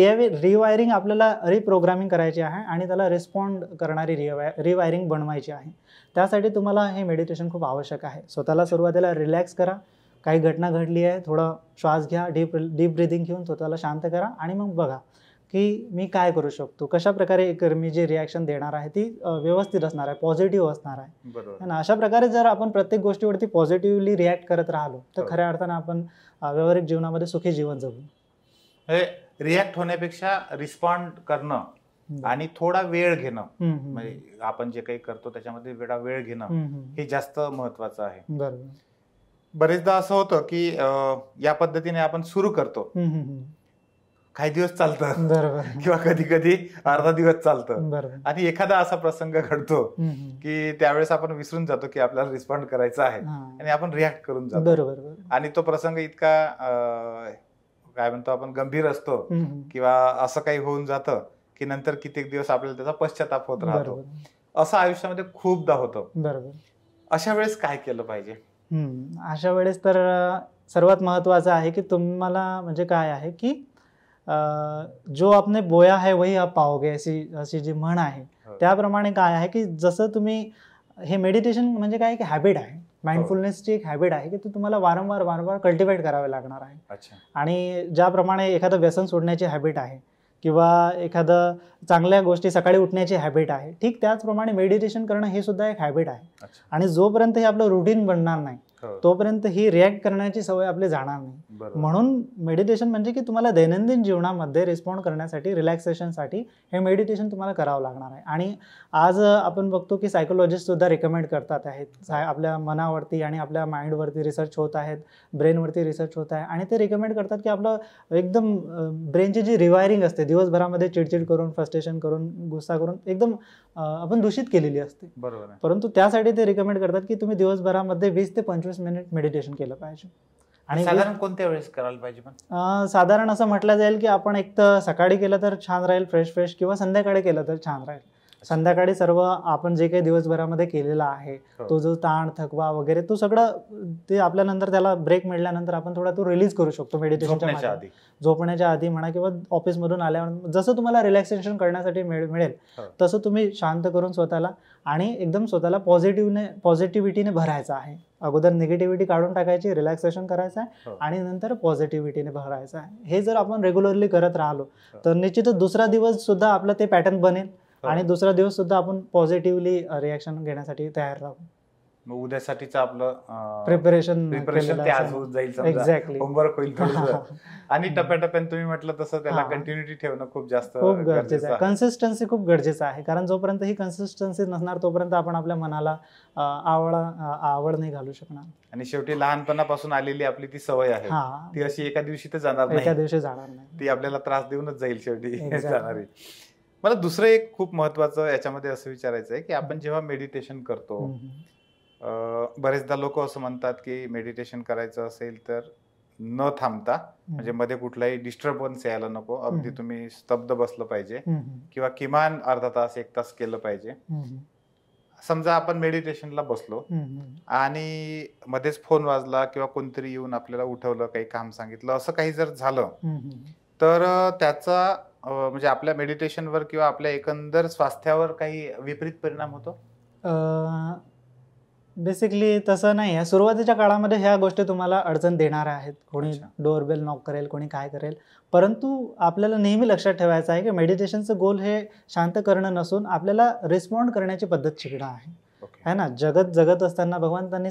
रिवायरिंग आपल्याला रिप्रोग्रामिंग करायची आहे आणि त्याला रिस्पॉन्ड करणारी रिवायरिंग बनवायची आहे. त्यासाठी तुम्हाला हे मेडिटेशन खूप आवश्यक आहे. स्वतःला सुरुवातीला रिलॅक्स करा. काही घटना घडली आहे, थोडा श्वास घ्या, डीप ब्रिदिंग घेऊन स्वतःला शांत करा आणि मग बघा की मी काय करू शकतो, कशा प्रकारे मी जी रिॲक्शन देणार आहे ती व्यवस्थित असणार आहे, पॉझिटिव्ह असणार आहे ना. अशा प्रकारे जर आपण प्रत्येक गोष्टीवरती पॉझिटिव्हली रिॲक्ट करत राहिलो तर खऱ्या अर्थानं आपण व्यावहारिक जीवनामध्ये सुखी जीवन जगू. रिॲक्ट होण्यापेक्षा रिस्पॉन्ड करणं आणि थोडा वेळ घेणं, म्हणजे आपण जे काही करतो त्याच्यामध्ये वेळ घेणं हे जास्त महत्वाचं आहे. बरोबर. बरेचदा असं होतं की या पद्धतीने आपण सुरू करतो, काही दिवस चालतं किंवा कधी कधी अर्धा दिवस चालतं आणि एखादा असा प्रसंग घडतो की त्यावेळेस आपण विसरून जातो की आपल्याला रिस्पॉन्ड करायचा आहे आणि आपण रिॲक्ट करून जातो. आणि तो प्रसंग इतका काय म्हणतो आपण गंभीर असतो किंवा असं काही होऊन जातं की नंतर कित्येक दिवस आपल्याला त्याचा पश्चाताप होत राहतो. असं आयुष्यामध्ये खूपदा होतं. अशा वेळेस काय केलं पाहिजे? अशा वेळेस तर सर्वात महत्वाचं आहे की तुम्हाला म्हणजे काय आहे की जो आपने बोया है वही आप पाओगे, अशी जी म्हण आहे त्याप्रमाणे काय आहे की जसं तुम्ही हे मेडिटेशन म्हणजे काय की हॅबिट आहे, माइंडफुलनेसची एक हॅबिट आहे की ती तुम्हाला वारंवार कल्टिवेट करावे लागणार आहे. अच्छा. आणि ज्याप्रमाणे एखादं व्यसन सोडण्याची हॅबिट आहे किंवा एखादं चांगल्या गोष्टी सकाळी उठण्याची हॅबिट आहे, ठीक त्याचप्रमाणे मेडिटेशन करणं हे सुद्धा एक हॅबिट आहे. अच्छा. आणि जोपर्यंत हे आपलं रुटीन बनणार नाही तोपर्यंत ही रिॲक्ट करण्याची सवय आपली जाणार नाही. बरोबर. म्हणून मेडिटेशन म्हणजे की तुम्हाला दैनंदिन जीवनामध्ये रिस्पॉन्ड करण्यासाठी, रिलॅक्सेशनसाठी हे मेडिटेशन तुम्हाला करावं लागणार आहे. आणि आज आपण बघतो की सायकोलॉजिस्ट सुद्धा रिकमेंड करतात आहेत, आपल्या मनावरती आणि आपल्या माइंडवरती रिसर्च होत आहेत, ब्रेनवरती रिसर्च होत आहे आणि ते रिकमेंड करतात की आपलं एकदम ब्रेनची जी रिवायरिंग असते दिवसभरामध्ये चिडचिड करून, फ्रस्ट्रेशन करून, गुस्सा करून एकदम आपण दूषित केलेली असते. बरोबर. परंतु त्यासाठी ते रिकमेंड करतात की तुम्ही दिवसभरामध्ये 20 ते 25 मिनिट मेडिटेशन केलं पाहिजे. आणि साधारण कोणत्या वेळेस करायला पाहिजे? पण साधारण असं म्हटलं जाईल की आपण एक तर सकाळी केलं तर छान राहील, फ्रेश, किंवा संध्याकाळी केलं तर छान राहील. संध्याकाळी सर्व आपण जे काही दिवसभरामध्ये केलेला आहे तो जो ताण, थकवा वगैरे तो सगळं ते आपल्यानंतर त्याला ब्रेक मिळाल्यानंतर आपण थोडा तो रिलीज करू शकतो मेडिटेशनच्या आधी, झोपण्याच्या आधी म्हणा किंवा ऑफिसमधून आल्यावर जसं तुम्हाला रिलॅक्सेशन करण्यासाठी मिळेल तसं तुम्ही शांत करून स्वतःला आणि एकदम स्वतःला पॉझिटिव्हिटीने भरायचं आहे. अगोदर निगेटिव्हिटी काढून टाकायची, रिलॅक्सेशन करायचं आहे आणि नंतर पॉझिटिव्हिटीने भरायचं आहे. हे जर आपण रेग्युलरली करत राहिलो तर निश्चितच दुसरा दिवस सुद्धा आपला ते पॅटर्न बनेल आणि दुसरा दिवस सुद्धा आपण पॉझिटिव्हली रिॲक्शन घेण्यासाठी तयार राहू. मग उद्यासाठीचं आपलं प्रिपरेशन ते आज होऊन जाईल, एक्झॅक्टली होमवर्क होईल थोडंसं. आणि टप्प्याटप्प्याने तुम्ही म्हटलं तसं त्याला कंटिन्युटी ठेवणं खूप गरजेचं आहे. कन्सिस्टन्सी खूप गरजेचं आहे, कारण जोपर्यंत ही कन्सिस्टन्सी नसणार तोपर्यंत आपण आपल्या मनाला आवड नाही घालू शकणार. आणि शेवटी लहानपणापासून आलेली आपली ती सवय आहे, ती अशी एका दिवशी तर जाणार नाही, ती आपल्याला त्रास देऊनच जाईल शेवटी जाणारी. मला दुसरं एक खूप महत्वाचं याच्यामध्ये असं विचारायचं आहे की आपण जेव्हा मेडिटेशन करतो, बरेचदा लोक असं म्हणतात की मेडिटेशन करायचं असेल तर न थांबता, म्हणजे मध्ये कुठलाही डिस्टर्बन्स यायला नको, अगदी तुम्ही स्तब्ध बसलं पाहिजे किंवा किमान अर्धा तास 1 तास केलं पाहिजे. समजा आपण मेडिटेशनला बसलो आणि मध्येच फोन वाजला किंवा कोणतरी येऊन आपल्याला उठवलं, काही काम सांगितलं, असं काही जर झालं तर त्याचा म्हणजे आपल्या मेडिटेशनवर किंवा आपल्या एकंदर स्वास्थ्यावर काही विपरीत परिणाम होतो? बेसिकली तसं नाही आहे. सुरुवातीच्या काळामध्ये ह्या गोष्टी तुम्हाला अडचण देणाऱ्या आहेत. कोणी डोअरबेल नॉक करेल, कोणी काय करेल, परंतु आपल्याला नेहमी लक्षात ठेवायचं आहे की मेडिटेशनचं गोल हे शांत करणं नसून आपल्याला रिस्पॉन्ड करण्याची पद्धत शिकणं आहे ना. जगत असताना भगवंतांनी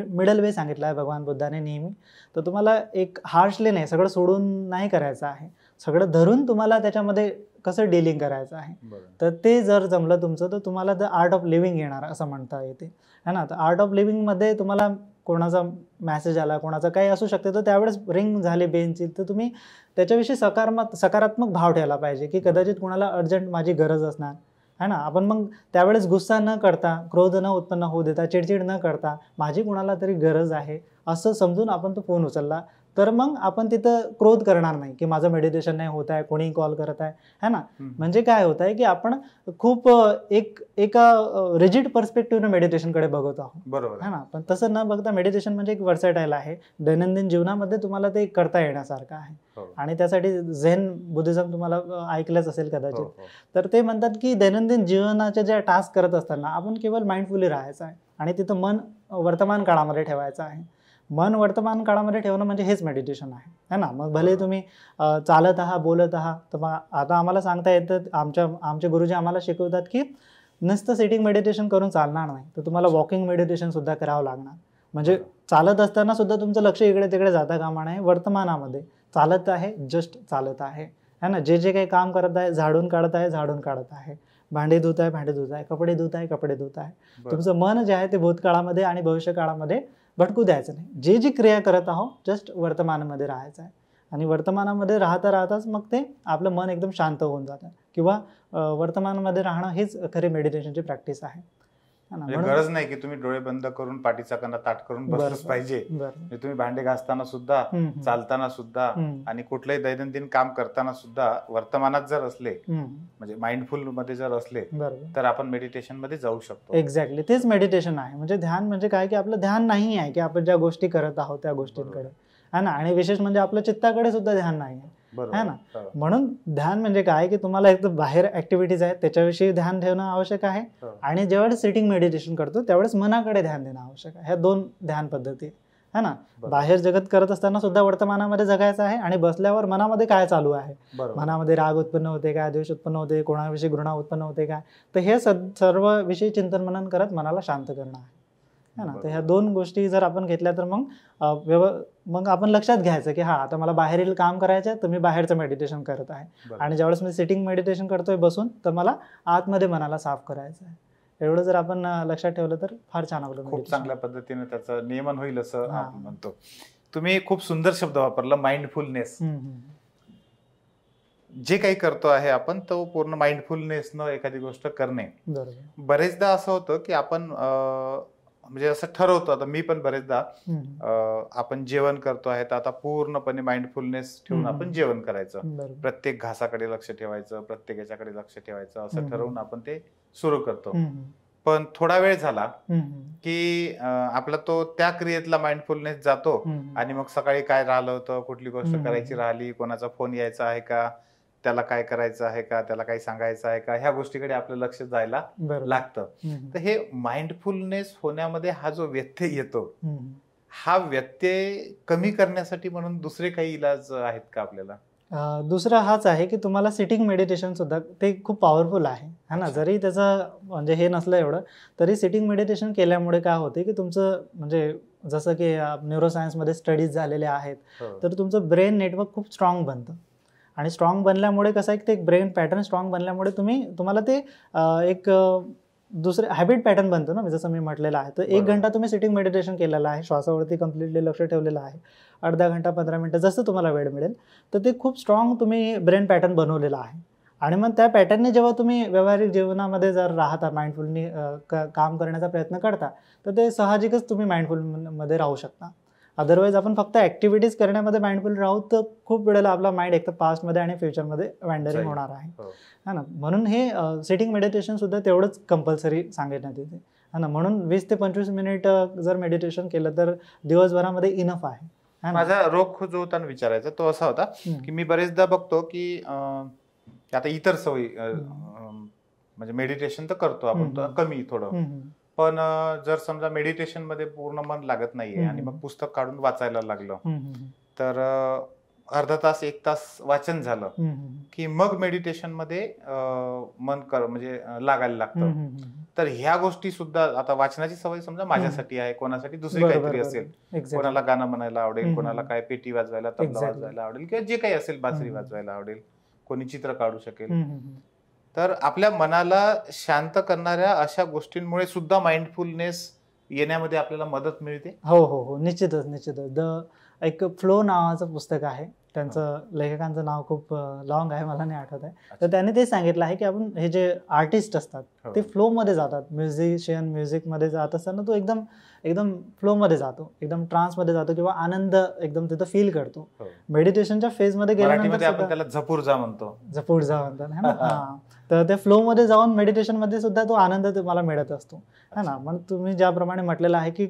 मिडल वे सांगितलं आहे भगवान बुद्धाने नेहमी. तर तुम्हाला एक हार्शली नाही, सगळं सोडून नाही करायचं आहे, सगळं धरून तुम्हाला त्याच्यामध्ये कसं डीलिंग करायचं आहे. तर ते जर जमलं तुमचं तर तुम्हाला द आर्ट ऑफ लिव्हिंग येणार असं म्हणता येते है ना. तर आर्ट ऑफ लिव्हिंगमध्ये तुम्हाला कोणाचा मेसेज आला, कोणाचं काही असू शकते, तर त्यावेळेस रिंग झाली बेनची, तर तुम्ही त्याच्याविषयी सकारात्मक भाव ठेवला पाहिजे की कदाचित कोणाला अर्जंट माझी गरज असणार है ना. आपण मग त्यावेळेस गुस्सा न करता, क्रोध न उत्पन्न होऊ देता, चिडचिड न करता माझी कोणाला तरी गरज आहे असं समजून आपण तो फोन उचलला तर मग आपण तिथं क्रोध करणार नाही की माझं मेडिटेशन नाही होत आहे, कोणी कॉल करत आहे है ना. म्हणजे काय होत आहे की आपण खूप एका रिजिड पर्स्पेक्टिव्हने मेडिटेशनकडे बघत आहोत, बरोबर है ना. पण तसं न बघता मेडिटेशन म्हणजे एक वर्सेटाईल आहे, दैनंदिन जीवनामध्ये तुम्हाला ते करता येण्यासारखं आहे. आणि त्यासाठी झेन बुद्धिझम तुम्हाला ऐकलंच असेल कदाचित. तर ते म्हणतात की दैनंदिन जीवनाच्या ज्या टास्क करत असताना आपण केवळ माइंडफुली राहायचं आहे आणि तिथं मन वर्तमान काळामध्ये ठेवायचं आहे. मन वर्तमान काळामध्ये ठेवणं म्हणजे हेच मेडिटेशन आहे ना. मग भले तुम्ही चालत आहात, बोलत आहात, तर मग आता आम्हाला सांगता येतं, आमचे गुरुजी आम्हाला शिकवतात की नुसतं सिटिंग मेडिटेशन करून चालणार नाही, तर तुम्हाला वॉकिंग मेडिटेशन सुद्धा करावं लागणार. म्हणजे चालत असताना सुद्धा तुमचं लक्ष इकडे तिकडे जाता कामा नये, वर्तमानामध्ये चालत आहे, जस्ट चालत आहे है ना. जे काही काम करत आहे, झाडून काढत आहे, भांडे धुत आहे, कपडे धुत आहे. तुमचं मन जे आहे ते भूतकाळामध्ये आणि भविष्यकाळामध्ये भटकू द्यायचं नाही. जी क्रिया करत आहोत जस्ट वर्तमानामध्ये राहायचं आहे. आणि वर्तमानामध्ये राहताच मग ते आपलं मन एकदम शांत होऊन जातं किंवा वर्तमानामध्ये राहणं हेच खरी मेडिटेशनची प्रॅक्टिस आहे. गरज नाही की तुम्ही डोळे बंद करून पाठीचा कणा ताट करून बसलंच पाहिजे. तुम्ही भांडे घासताना सुद्धा, चालताना सुद्धा आणि कुठलंही दैनंदिन काम करताना सुद्धा वर्तमानात जर असले, म्हणजे माइंडफुल मध्ये जर असले तर आपण मेडिटेशन मध्ये जाऊ शकतो. एक्झॅक्टली तेच मेडिटेशन आहे. म्हणजे ध्यान म्हणजे काय की आपलं ध्यान नाही आहे की आपण ज्या गोष्टी करत आहोत त्या गोष्टींकडे है ना. आणि विशेष म्हणजे आपल्या चित्ताकडे सुद्धा ध्यान नाही आहे. है ना. म्हणून ध्यान म्हणजे काय की तुम्हाला एकदम बाहेर ऍक्टिव्हिटीज आहेत त्याच्याविषयी ध्यान ठेवणं आवश्यक आहे, आणि ज्यावेळेस सिटिंग मेडिटेशन करतो त्यावेळेस मनाकडे ध्यान देणं आवश्यक आहे. ह्या 2 ध्यान पद्धती है ना. बाहेर जगत करत असताना सुद्धा वर्तमानामध्ये जगायचं आहे, आणि बसल्यावर मनामध्ये काय चालू आहे, मनामध्ये राग उत्पन्न होते काय, द्वेष उत्पन्न होते, कोणाविषयी घृणा उत्पन्न होते काय, तर हे सर्व विषयी चिंतन मनन करत मनाला शांत करणं आहे ना. तर ह्या 2 गोष्टी जर आपण घेतल्या तर मग आपण लक्षात घ्यायचं की हा आता मला बाहेरील काम करायचं आहे तर मी बाहेरचं मेडिटेशन करत आहे, आणि ज्यावेळेस मी सिटिंग मेडिटेशन करतोय बसून तर मला आतमध्ये मनाला साफ करायचं आहे. एवढं जर आपण लक्षात ठेवलं तर फार छान आपलं खूप चांगल्या पद्धतीने त्याचं नियमन होईल असं आपण म्हणतो. तुम्ही खूप सुंदर शब्द वापरला, माइंडफुलनेस. जे काही करतो आहे आपण तो पूर्ण माइंडफुलनेसनं एखादी गोष्ट करणे. बरेचदा असं होतं की आपण म्हणजे असं ठरवतो, आता मी पण बरेचदा आपण जेवण करतो आहे तर आता पूर्णपणे माइंडफुलनेस ठेवून आपण जेवण करायचं, प्रत्येक घासाकडे लक्ष ठेवायचं, प्रत्येक याच्याकडे लक्ष ठेवायचं असं ठरवून आपण ते सुरू करतो. पण थोडा वेळ झाला की आपला तो त्या क्रियेतला माइंडफुलनेस जातो, आणि मग सकाळी काय राहिलं होतं, कुठली गोष्ट करायची राहिली, कोणाचा फोन यायचा आहे का, त्याला काय करायचं आहे का, त्याला काही सांगायचं आहे का, ह्या गोष्टीकडे आपलं लक्ष जायला लागतं. तर हे माइंडफुलनेस होण्यामध्ये हा जो व्यत्यय येतो, हा व्यत्यय कमी करण्यासाठी म्हणून दुसरे काही इलाज आहेत का आपल्याला? दुसरा हाच आहे की तुम्हाला सिटिंग मेडिटेशन सुद्धा ते खूप पॉवरफुल आहे ना. जरी त्याचं म्हणजे हे नसलं एवढं तरी सिटिंग मेडिटेशन केल्यामुळे काय होते की तुमचं म्हणजे जसं की न्यूरोसायन्समध्ये स्टडीज झालेले आहेत, तर तुमचं ब्रेन नेटवर्क खूप स्ट्रॉंग बनतं, आणि स्ट्रॉंग बनल्यामुळे कसं आहे की ते ब्रेन पॅटर्न स्ट्रॉंग बनल्यामुळे तुम्हाला ते एक दुसरे हॅबिट पॅटर्न बनतो ना, जसं मी म्हटलेलं आहे. तर 1 घंटा तुम्ही सिटिंग मेडिटेशन केलेलं आहे, श्वासावरती कम्प्लिटली लक्ष ठेवलेलं आहे, अर्धा घंटा 15 मिनिटं जसं तुम्हाला वेळ मिळेल, तर ते खूप स्ट्रॉंग तुम्ही ब्रेन पॅटर्न बनवलेलं आहे. आणि मग त्या पॅटर्नने जेव्हा तुम्ही व्यावहारिक जीवनामध्ये जर राहता, माइंडफुलनी काम करण्याचा प्रयत्न करता, तर ते साहजिकच तुम्ही माइंडफुलमध्ये राहू शकता. अदरवाईज आपण फक्त ऍक्टिव्हिटीज करण्यामध्ये माइंडफुल राहू तर खूप वेळेला आपला माइंड एक तर पास्टमध्ये आणि फ्युचरमध्ये वँडरिंग होणार आहे, है ना. म्हणून हे सिटिंग मेडिटेशन सुद्धा तेवढंच कंपल्सरी सांगण्यात येते, है ना. म्हणून 20 ते 25 मिनिट जर मेडिटेशन केलं तर दिवसभरामध्ये इनफ आहे. माझा रोग जो होता विचारायचा तो असा होता की मी बरेचदा बघतो की आता इतर सवयी म्हणजे मेडिटेशन तर करतो आपण कमी थोडं, पण जर समजा मेडिटेशन मध्ये पूर्ण मन लागत नाहीये आणि मग पुस्तक काढून वाचायला लागलं, तर अर्धा तास 1 तास वाचन झालं की मग मेडिटेशन मध्ये मन म्हणजे लागायला लागतं. तर ह्या गोष्टी सुद्धा, आता वाचनाची सवय समजा माझ्यासाठी आहे, कोणासाठी दुसरी काहीतरी असेल, कोणाला गाणं म्हणायला आवडेल, कोणाला काय पेटी वाजवायला, तबला वाजवायला आवडेल, किंवा जे काही असेल, बासरी वाजवायला आवडेल, कोणी चित्र काढू शकेल. तर आपल्या मनाला शांत करणाऱ्या अशा गोष्टींमुळे सुद्धा माइंडफुलनेस येण्यामध्ये आपल्याला मदत मिळते. हो हो हो, निश्चितच. एक फ्लो नावाचं पुस्तक आहे, त्यांचं लेखकांचं नाव खूप लॉंग आहे, मला नाही आठवत आहे. तर त्याने ते सांगितलं आहे की आपण हे जे आर्टिस्ट असतात ते फ्लो मध्ये जातात, म्युझिशियन म्युझिक मध्ये जात असताना तो एकदम फ्लो मध्ये जातो, एकदम ट्रान्स मध्ये जातो, किंवा आनंद एकदम तिथं फील करतो. मेडिटेशनच्या फेज मध्ये गेल्यानंतर आपण त्याला झपूर जा म्हणतो ना. तर त्या फ्लो मध्ये जाऊन मेडिटेशन मध्ये सुद्धा तो आनंद तुम्हाला मिळत असतो, है ना. मग तुम्ही ज्याप्रमाणे म्हटलेलं आहे की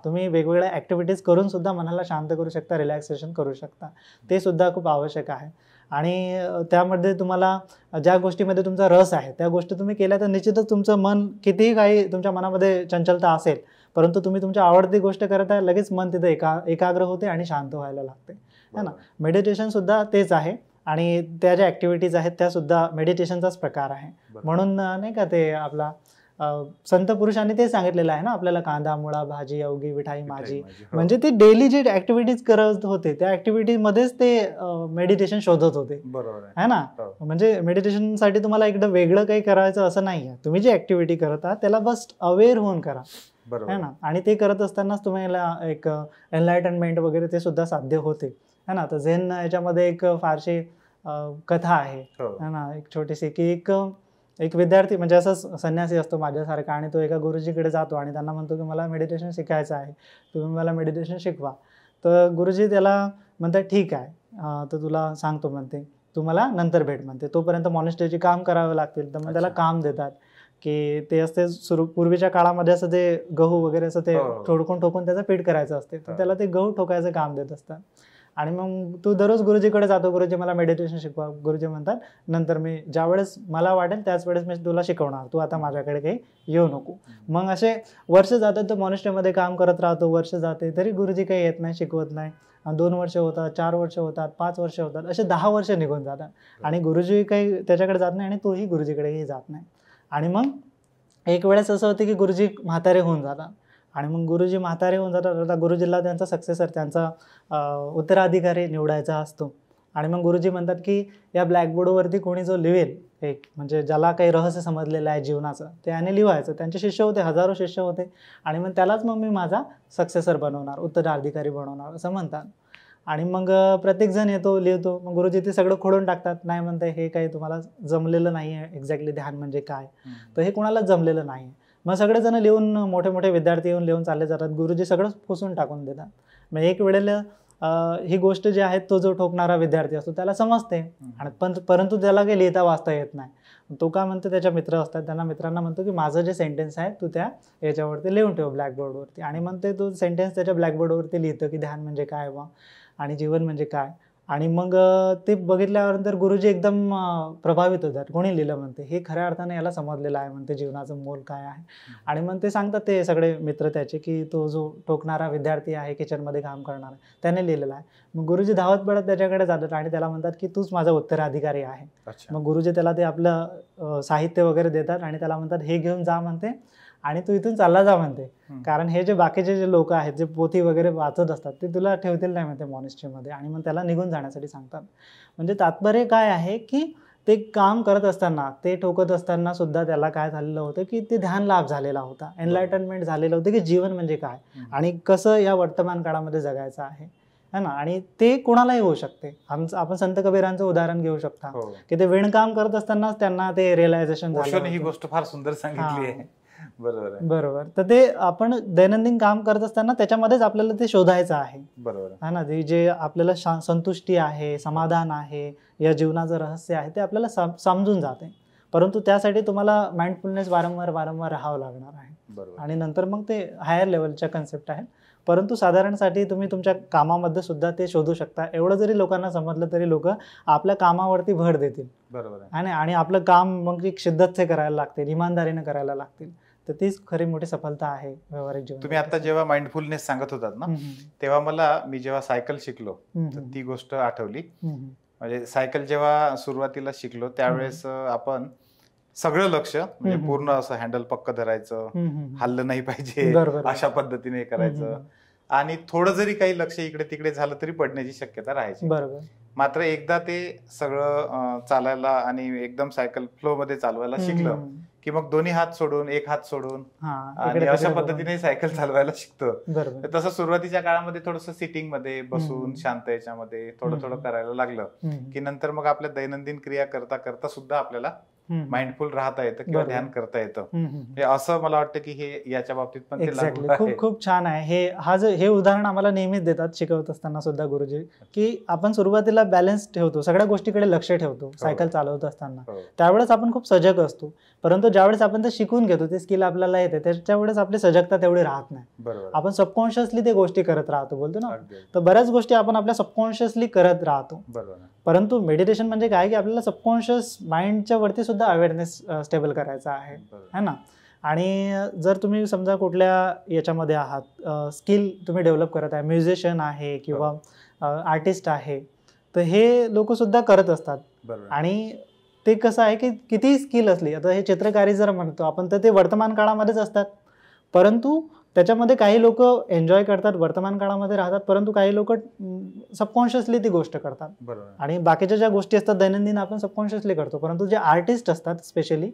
तुम्ही वेगवेगळ्या ऍक्टिव्हिटीज करून सुद्धा मनाला शांत करू शकता, रिलॅक्सेशन करू शकता, ते सुद्धा खूप आवश्यक आहे. आणि त्यामध्ये तुम्हाला ज्या गोष्टीमध्ये तुमचा रस आहे त्या गोष्टी तुम्ही केल्या तर निश्चितच तुमचं मन कितीही काही तुमच्या मनामध्ये चंचलता असेल, परंतु तुम्ही तुमच्या आवडती गोष्ट करत आहे, लगेच मन तिथे एकाग्र होते आणि शांत व्हायला लागते, है ना. मेडिटेशन सुद्धा तेच आहे, आणि त्या ज्या ऍक्टिव्हिटीज आहेत त्या सुद्धा मेडिटेशनचाच प्रकार आहे. म्हणून नाही का ते आपला संत पुरुषांनी ते सांगितलेलं आहे ना आपल्याला, कांदा मुळा भाजी अवघी विठाई माझी. म्हणजे ते डेली जे ऍक्टिव्हिटीज करत होते त्या ऍक्टिव्हिटीज मध्येच ते मेडिटेशन शोधत होते, है ना. म्हणजे मेडिटेशन साठी तुम्हाला एकदम वेगळं काही करायचं असं नाहीये, तुम्ही जी ऍक्टिव्हिटी करत आहात त्याला बस अवेअर होऊन करा, है ना. आणि ते करत असतानाच तुम्हाला एक एनलायटनमेंट वगैरे ते सुद्धा साध्य होते, है ना. तर झेन याच्यामध्ये एक फारशी कथा आहे, है ना, एक छोटीशी, की एक विद्यार्थी म्हणजे असं संन्यासी असतो माझ्यासारखा, आणि तो एका गुरुजीकडे जातो आणि त्यांना म्हणतो की मला मेडिटेशन शिकायचं आहे, तुम्ही मला मेडिटेशन शिकवा. तर गुरुजी त्याला म्हणतात ठीक आहे, तर तुला सांगतो म्हणते, तू मला नंतर भेट म्हणते, तोपर्यंत मॉनेस्ट्रीची काम करावे लागतील. तर मग त्याला काम देतात की ते असते पूर्वीच्या काळामध्ये असं ते गहू वगैरे असं ते ठोकून त्याचं पीठ करायचं असते, तर त्याला ते गहू ठोकायचं काम देत असतात. आणि मग तू दररोज गुरुजीकडे जातो, गुरुजी मला मेडिटेशन शिकवा. गुरुजी म्हणतात नंतर मी ज्या वेळेस मला वाटेल त्याच वेळेस मी तुला शिकवणार, तू आता माझ्याकडे काही येऊ नको. मग असे वर्ष जातात, तो मॉनेस्ट्रीमध्ये काम करत राहतो, वर्ष जाते तरी गुरुजी काही येत नाही, शिकवत नाही. 2 वर्ष होतात, 4 वर्ष होतात, 5 वर्ष होतात, असे 10 वर्ष निघून जातात आणि गुरुजी काही त्याच्याकडे जात नाही आणि तोही गुरुजीकडेही जात नाही. आणि मग एक वेळेस असं होतं की गुरुजी म्हातारे होऊन जातात आणि मग गुरुजी म्हातारे होऊन जातात. आता गुरुजीला त्यांचा सक्सेसर, त्यांचा उत्तराधिकारी निवडायचा असतो आणि मग गुरुजी म्हणतात की या ब्लॅकबोर्डवरती कोणी जो लिवेल, एक म्हणजे ज्याला काही रहस्य समजलेलं आहे जीवनाचं, त्याने लिहायचं. त्यांचे शिष्य होते, हजारो शिष्य होते आणि मग त्यालाच मग मी माझा सक्सेसर बनवणार, उत्तराधिकारी बनवणार असं म्हणतात. आणि मग प्रत्येकजण येतो, लिहितो. मग गुरुजी ते सगळं खोडून टाकतात. नाही म्हणते हे काही तुम्हाला जमलेलं नाही आहे, एक्झॅक्टली ध्यान म्हणजे काय, तर हे कोणालाच जमलेलं नाही आहे. मग सगळेजण लिहून, मोठे मोठे विद्यार्थी येऊन लिहून चालले जातात. गुरुजी सगळं पुसून टाकून देतात. मग एक वेळेला ही गोष्ट जी आहे, तो जो ठोकणारा विद्यार्थी असतो त्याला समजते आणि परंतु त्याला काही लिहिता वाचता येत नाही. तो काय म्हणतो, त्याच्या मित्र असतात, त्यांना मित्रांना म्हणतो की माझं जे सेंटेन्स आहे तू त्या याच्यावरती लिहून ठेव ब्लॅकबोर्डवरती. आणि मग ते तो सेंटेन्स त्याच्या ब्लॅकबोर्डवरती लिहितं की ध्यान म्हणजे काय बा आणि जीवन म्हणजे काय. आणि मग ते बघितल्यानंतर गुरुजी एकदम प्रभावित होतात. कोणी लिहिलं म्हणते, हे खऱ्या अर्थाने याला समजलेलं आहे म्हणते जीवनाचं मोल काय आहे. आणि मग ते सांगतात ते सगळे मित्र त्याचे की तो जो टोकणारा विद्यार्थी आहे, किचनमध्ये काम करणारा, त्याने लिहिलेला आहे. मग गुरुजी धावत पडत त्याच्याकडे जातात आणि त्याला म्हणतात की तूच माझा उत्तराधिकारी आहे. मग गुरुजी त्याला ते आपलं साहित्य वगैरे देतात आणि त्याला म्हणतात हे घेऊन जा म्हणते आणि तू इथून चालला जा म्हणते, कारण हे जे बाकीचे जे लोक आहेत जे पोथी वगैरे वाचत असतात ते तुला ठेवतील नाही म्हणते मॉनेस्ट्रीमध्ये. आणि मग त्याला निघून जाण्यासाठी सांगतात. म्हणजे तात्पर्य काय आहे की ते काम करत असताना, ते ठोकत असताना सुद्धा त्याला काय झालेलं होतं की ते ध्यान लाभ झालेला होता, एनलायटनमेंट झालेलं होतं की जीवन म्हणजे काय आणि कसं या वर्तमान काळामध्ये जगायचं आहे है ना. आणि ते कोणालाही होऊ शकते. आपण संत कबीरांचं उदाहरण घेऊ शकता की ते विणकाम करत असतानाच त्यांना ते रिअलायझेशन झालं. ही गोष्ट फार सुंदर सांगितली आहे. बरोबर. तर ते आपण दैनंदिन काम करत असताना त्याच्यामध्येच आपल्याला ते शोधायचं आहे. बरोबर है ना. जे आपल्याला संतुष्टी आहे, समाधान आहे, या जीवनाचं रहस्य आहे ते आपल्याला समजून जाते. परंतु त्यासाठी तुम्हाला माइंडफुलनेस वारंवार राहावं लागणार आहे. आणि नंतर मग ते हायर लेवलच्या कन्सेप्ट आहेत. परंतु साधारणसाठी तुम्ही तुमच्या कामामध्ये सुद्धा ते शोधू शकता. एवढं जरी लोकांना समजलं तरी लोक आपल्या कामावरती भर देतील. बरोबर. आणि आपलं काम मग शिद्दत करायला लागतील, इमानदारीने करायला लागतील. तर तीच खरी मोठी सफलता आहे व्यावहारिक जीवन. तुम्ही आता जेव्हा माइंडफुलनेस सांगत होतात ना, तेव्हा मी जेव्हा सायकल शिकलो ती गोष्ट आठवली. म्हणजे सायकल जेव्हा सुरुवातीला शिकलो त्यावेळेस आपण सगळं लक्ष म्हणजे पूर्ण असं हँडल पक्क धरायचं, हल्लं नाही पाहिजे अशा पद्धतीने करायचं. आणि थोडं जरी काही लक्ष इकडे तिकडे झालं तरी पडण्याची शक्यता राहायची. मात्र एकदा ते सगळं चालायला आणि एकदम सायकल फ्लो मध्ये चालवायला शिकलं की मग दोन्ही हात सोडून, एक हात सोडून आणि अशा पद्धतीने सायकल चालवायला शिकतो. तसं सुरुवातीच्या काळामध्ये थोडस सिटिंग मध्ये बसून शांत याच्यामध्ये थोडं करायला लागलं की नंतर मग आपल्या दैनंदिन क्रिया करता करता सुद्धा आपल्याला माइंडफुल राहता येतं किंवा ध्यान करता येतं. असं मला वाटतं की हे याच्या बाबतीत पण ते लागू आहे. खूप छान आहे. हे उदाहरण आम्हाला नेहमीच देतात शिकवत असताना सुद्धा गुरुजी, की आपण सुरुवातीला बॅलन्स ठेवतो, सगळ्या गोष्टीकडे लक्ष ठेवतो सायकल चालवत असताना. त्यावेळेस आपण खूप सजग असतो. परंतु ज्यावेळेस आपण ते शिकून घेतो, ते स्किल आपल्याला येते, त्याच्या वेळेस आपली सजगता तेवढी राहत नाही. आपण सबकॉन्शियसली ते गोष्टी करत राहतो, बोलतो ना. तर बऱ्याच गोष्टी आपण आपल्या सबकॉन्शियसली करत राहतो. परंतु मेडिटेशन म्हणजे काय की आपल्याला सबकॉन्शियस माइंडच्या वरती सुद्धा अवेअरनेस स्टेबल करायचा आहे है ना. आणि जर तुम्ही समजा कुठल्या याच्यामध्ये आहात, स्किल तुम्ही डेव्हलप करत आहे, म्युझिशियन आहे किंवा आर्टिस्ट आहे, तर हे लोक सुद्धा करत असतात. आणि ते कसं आहे की कितीही स्किल असली, आता हे चित्रकारी जर म्हणतो आपण तर ते वर्तमान काळामध्येच असतात. परंतु त्याच्यामध्ये काही लोक एन्जॉय करतात, वर्तमान काळामध्ये राहतात, परंतु काही लोक सबकॉन्शियसली ती गोष्ट करतात. आणि बाकीच्या ज्या गोष्टी असतात दैनंदिन आपण सबकॉन्शियसली करतो. परंतु जे आर्टिस्ट असतात स्पेशली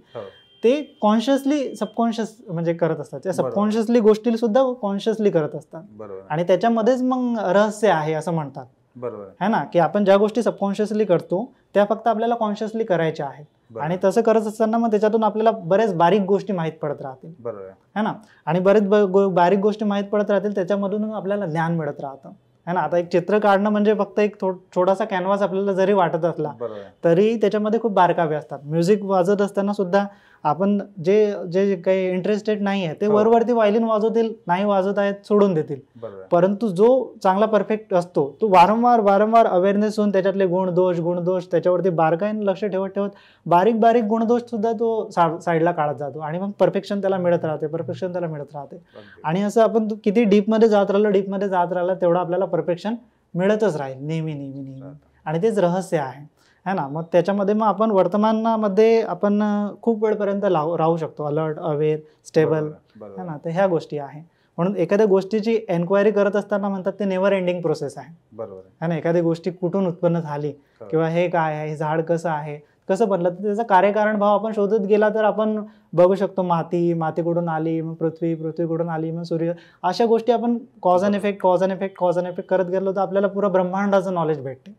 ते कॉन्शियसली सबकॉन्शियस म्हणजे करत असतात. त्या सबकॉन्शियसली गोष्टी सुद्धा कॉन्शियसली करत असतात. आणि त्याच्यामध्येच मग रहस्य आहे असं म्हणतात. है ना, की आपण ज्या गोष्टी सबकॉन्शियसली करतो त्या फक्त आपल्याला कॉन्शियसली करायच्या आहेत. आणि तसं करत असताना मग त्याच्यातून आपल्याला बऱ्याच बारीक गोष्टी माहीत पडत राहतील. है ना. आणि बरेच बारीक गोष्टी माहीत पडत राहतील, त्याच्यामधून आपल्याला ज्ञान मिळत राहतं. है ना. आता एक चित्र काढणं म्हणजे फक्त एक छोटासा कॅनव्हास आपल्याला जरी वाटत असला तरी त्याच्यामध्ये खूप बारकावे असतात. म्युझिक वाजत असताना सुद्धा आपण जे जे काही इंटरेस्टेड नाही आहे ते हो. वरवरती वायलिन वाजवतील, नाही वाजवत आहेत सोडून देतील. बरोबर परंतु जो चांगला परफेक्ट असतो तो वारंवार वारंवार अवेअरनेस होऊन त्याच्यातले गुणदोष त्याच्यावरती बारकाईने लक्ष ठेवत ठेवत बारीक बारीक गुणदोष सुद्धा तो साईडला काढत जातो आणि मग परफेक्शन त्याला मिळत राहते. आणि असं आपण किती डीपमध्ये जात राहिलं तेवढं आपल्याला परफेक्शन मिळतच राहील नेहमी. आणि तेच रहस्य आहे है ना. मग त्याच्यामध्ये मग आपण वर्तमानामध्ये आपण खूप वेळपर्यंत राहू शकतो, अलर्ट, अवेअर, स्टेबल है ना. तर ह्या गोष्टी आहे. म्हणून एखाद्या गोष्टीची एन्क्वायरी करत असताना म्हणतात ते नेव्हर एंडिंग प्रोसेस आहे. बरोबर है ना. एखादी गोष्टी कुठून उत्पन्न झाली किंवा हे काय आहे, हे झाड कसं आहे, कसं बनलं, तर त्याचा कार्यकारण भाव आपण शोधत गेला तर आपण बघू शकतो. माती कुठून आली, मग पृथ्वी कुठून आली, मग सूर्य, अशा गोष्टी आपण कॉज अँड इफेक्ट करत गेलो तर आपल्याला पुरा ब्रह्मांडाचं नॉलेज भेटते.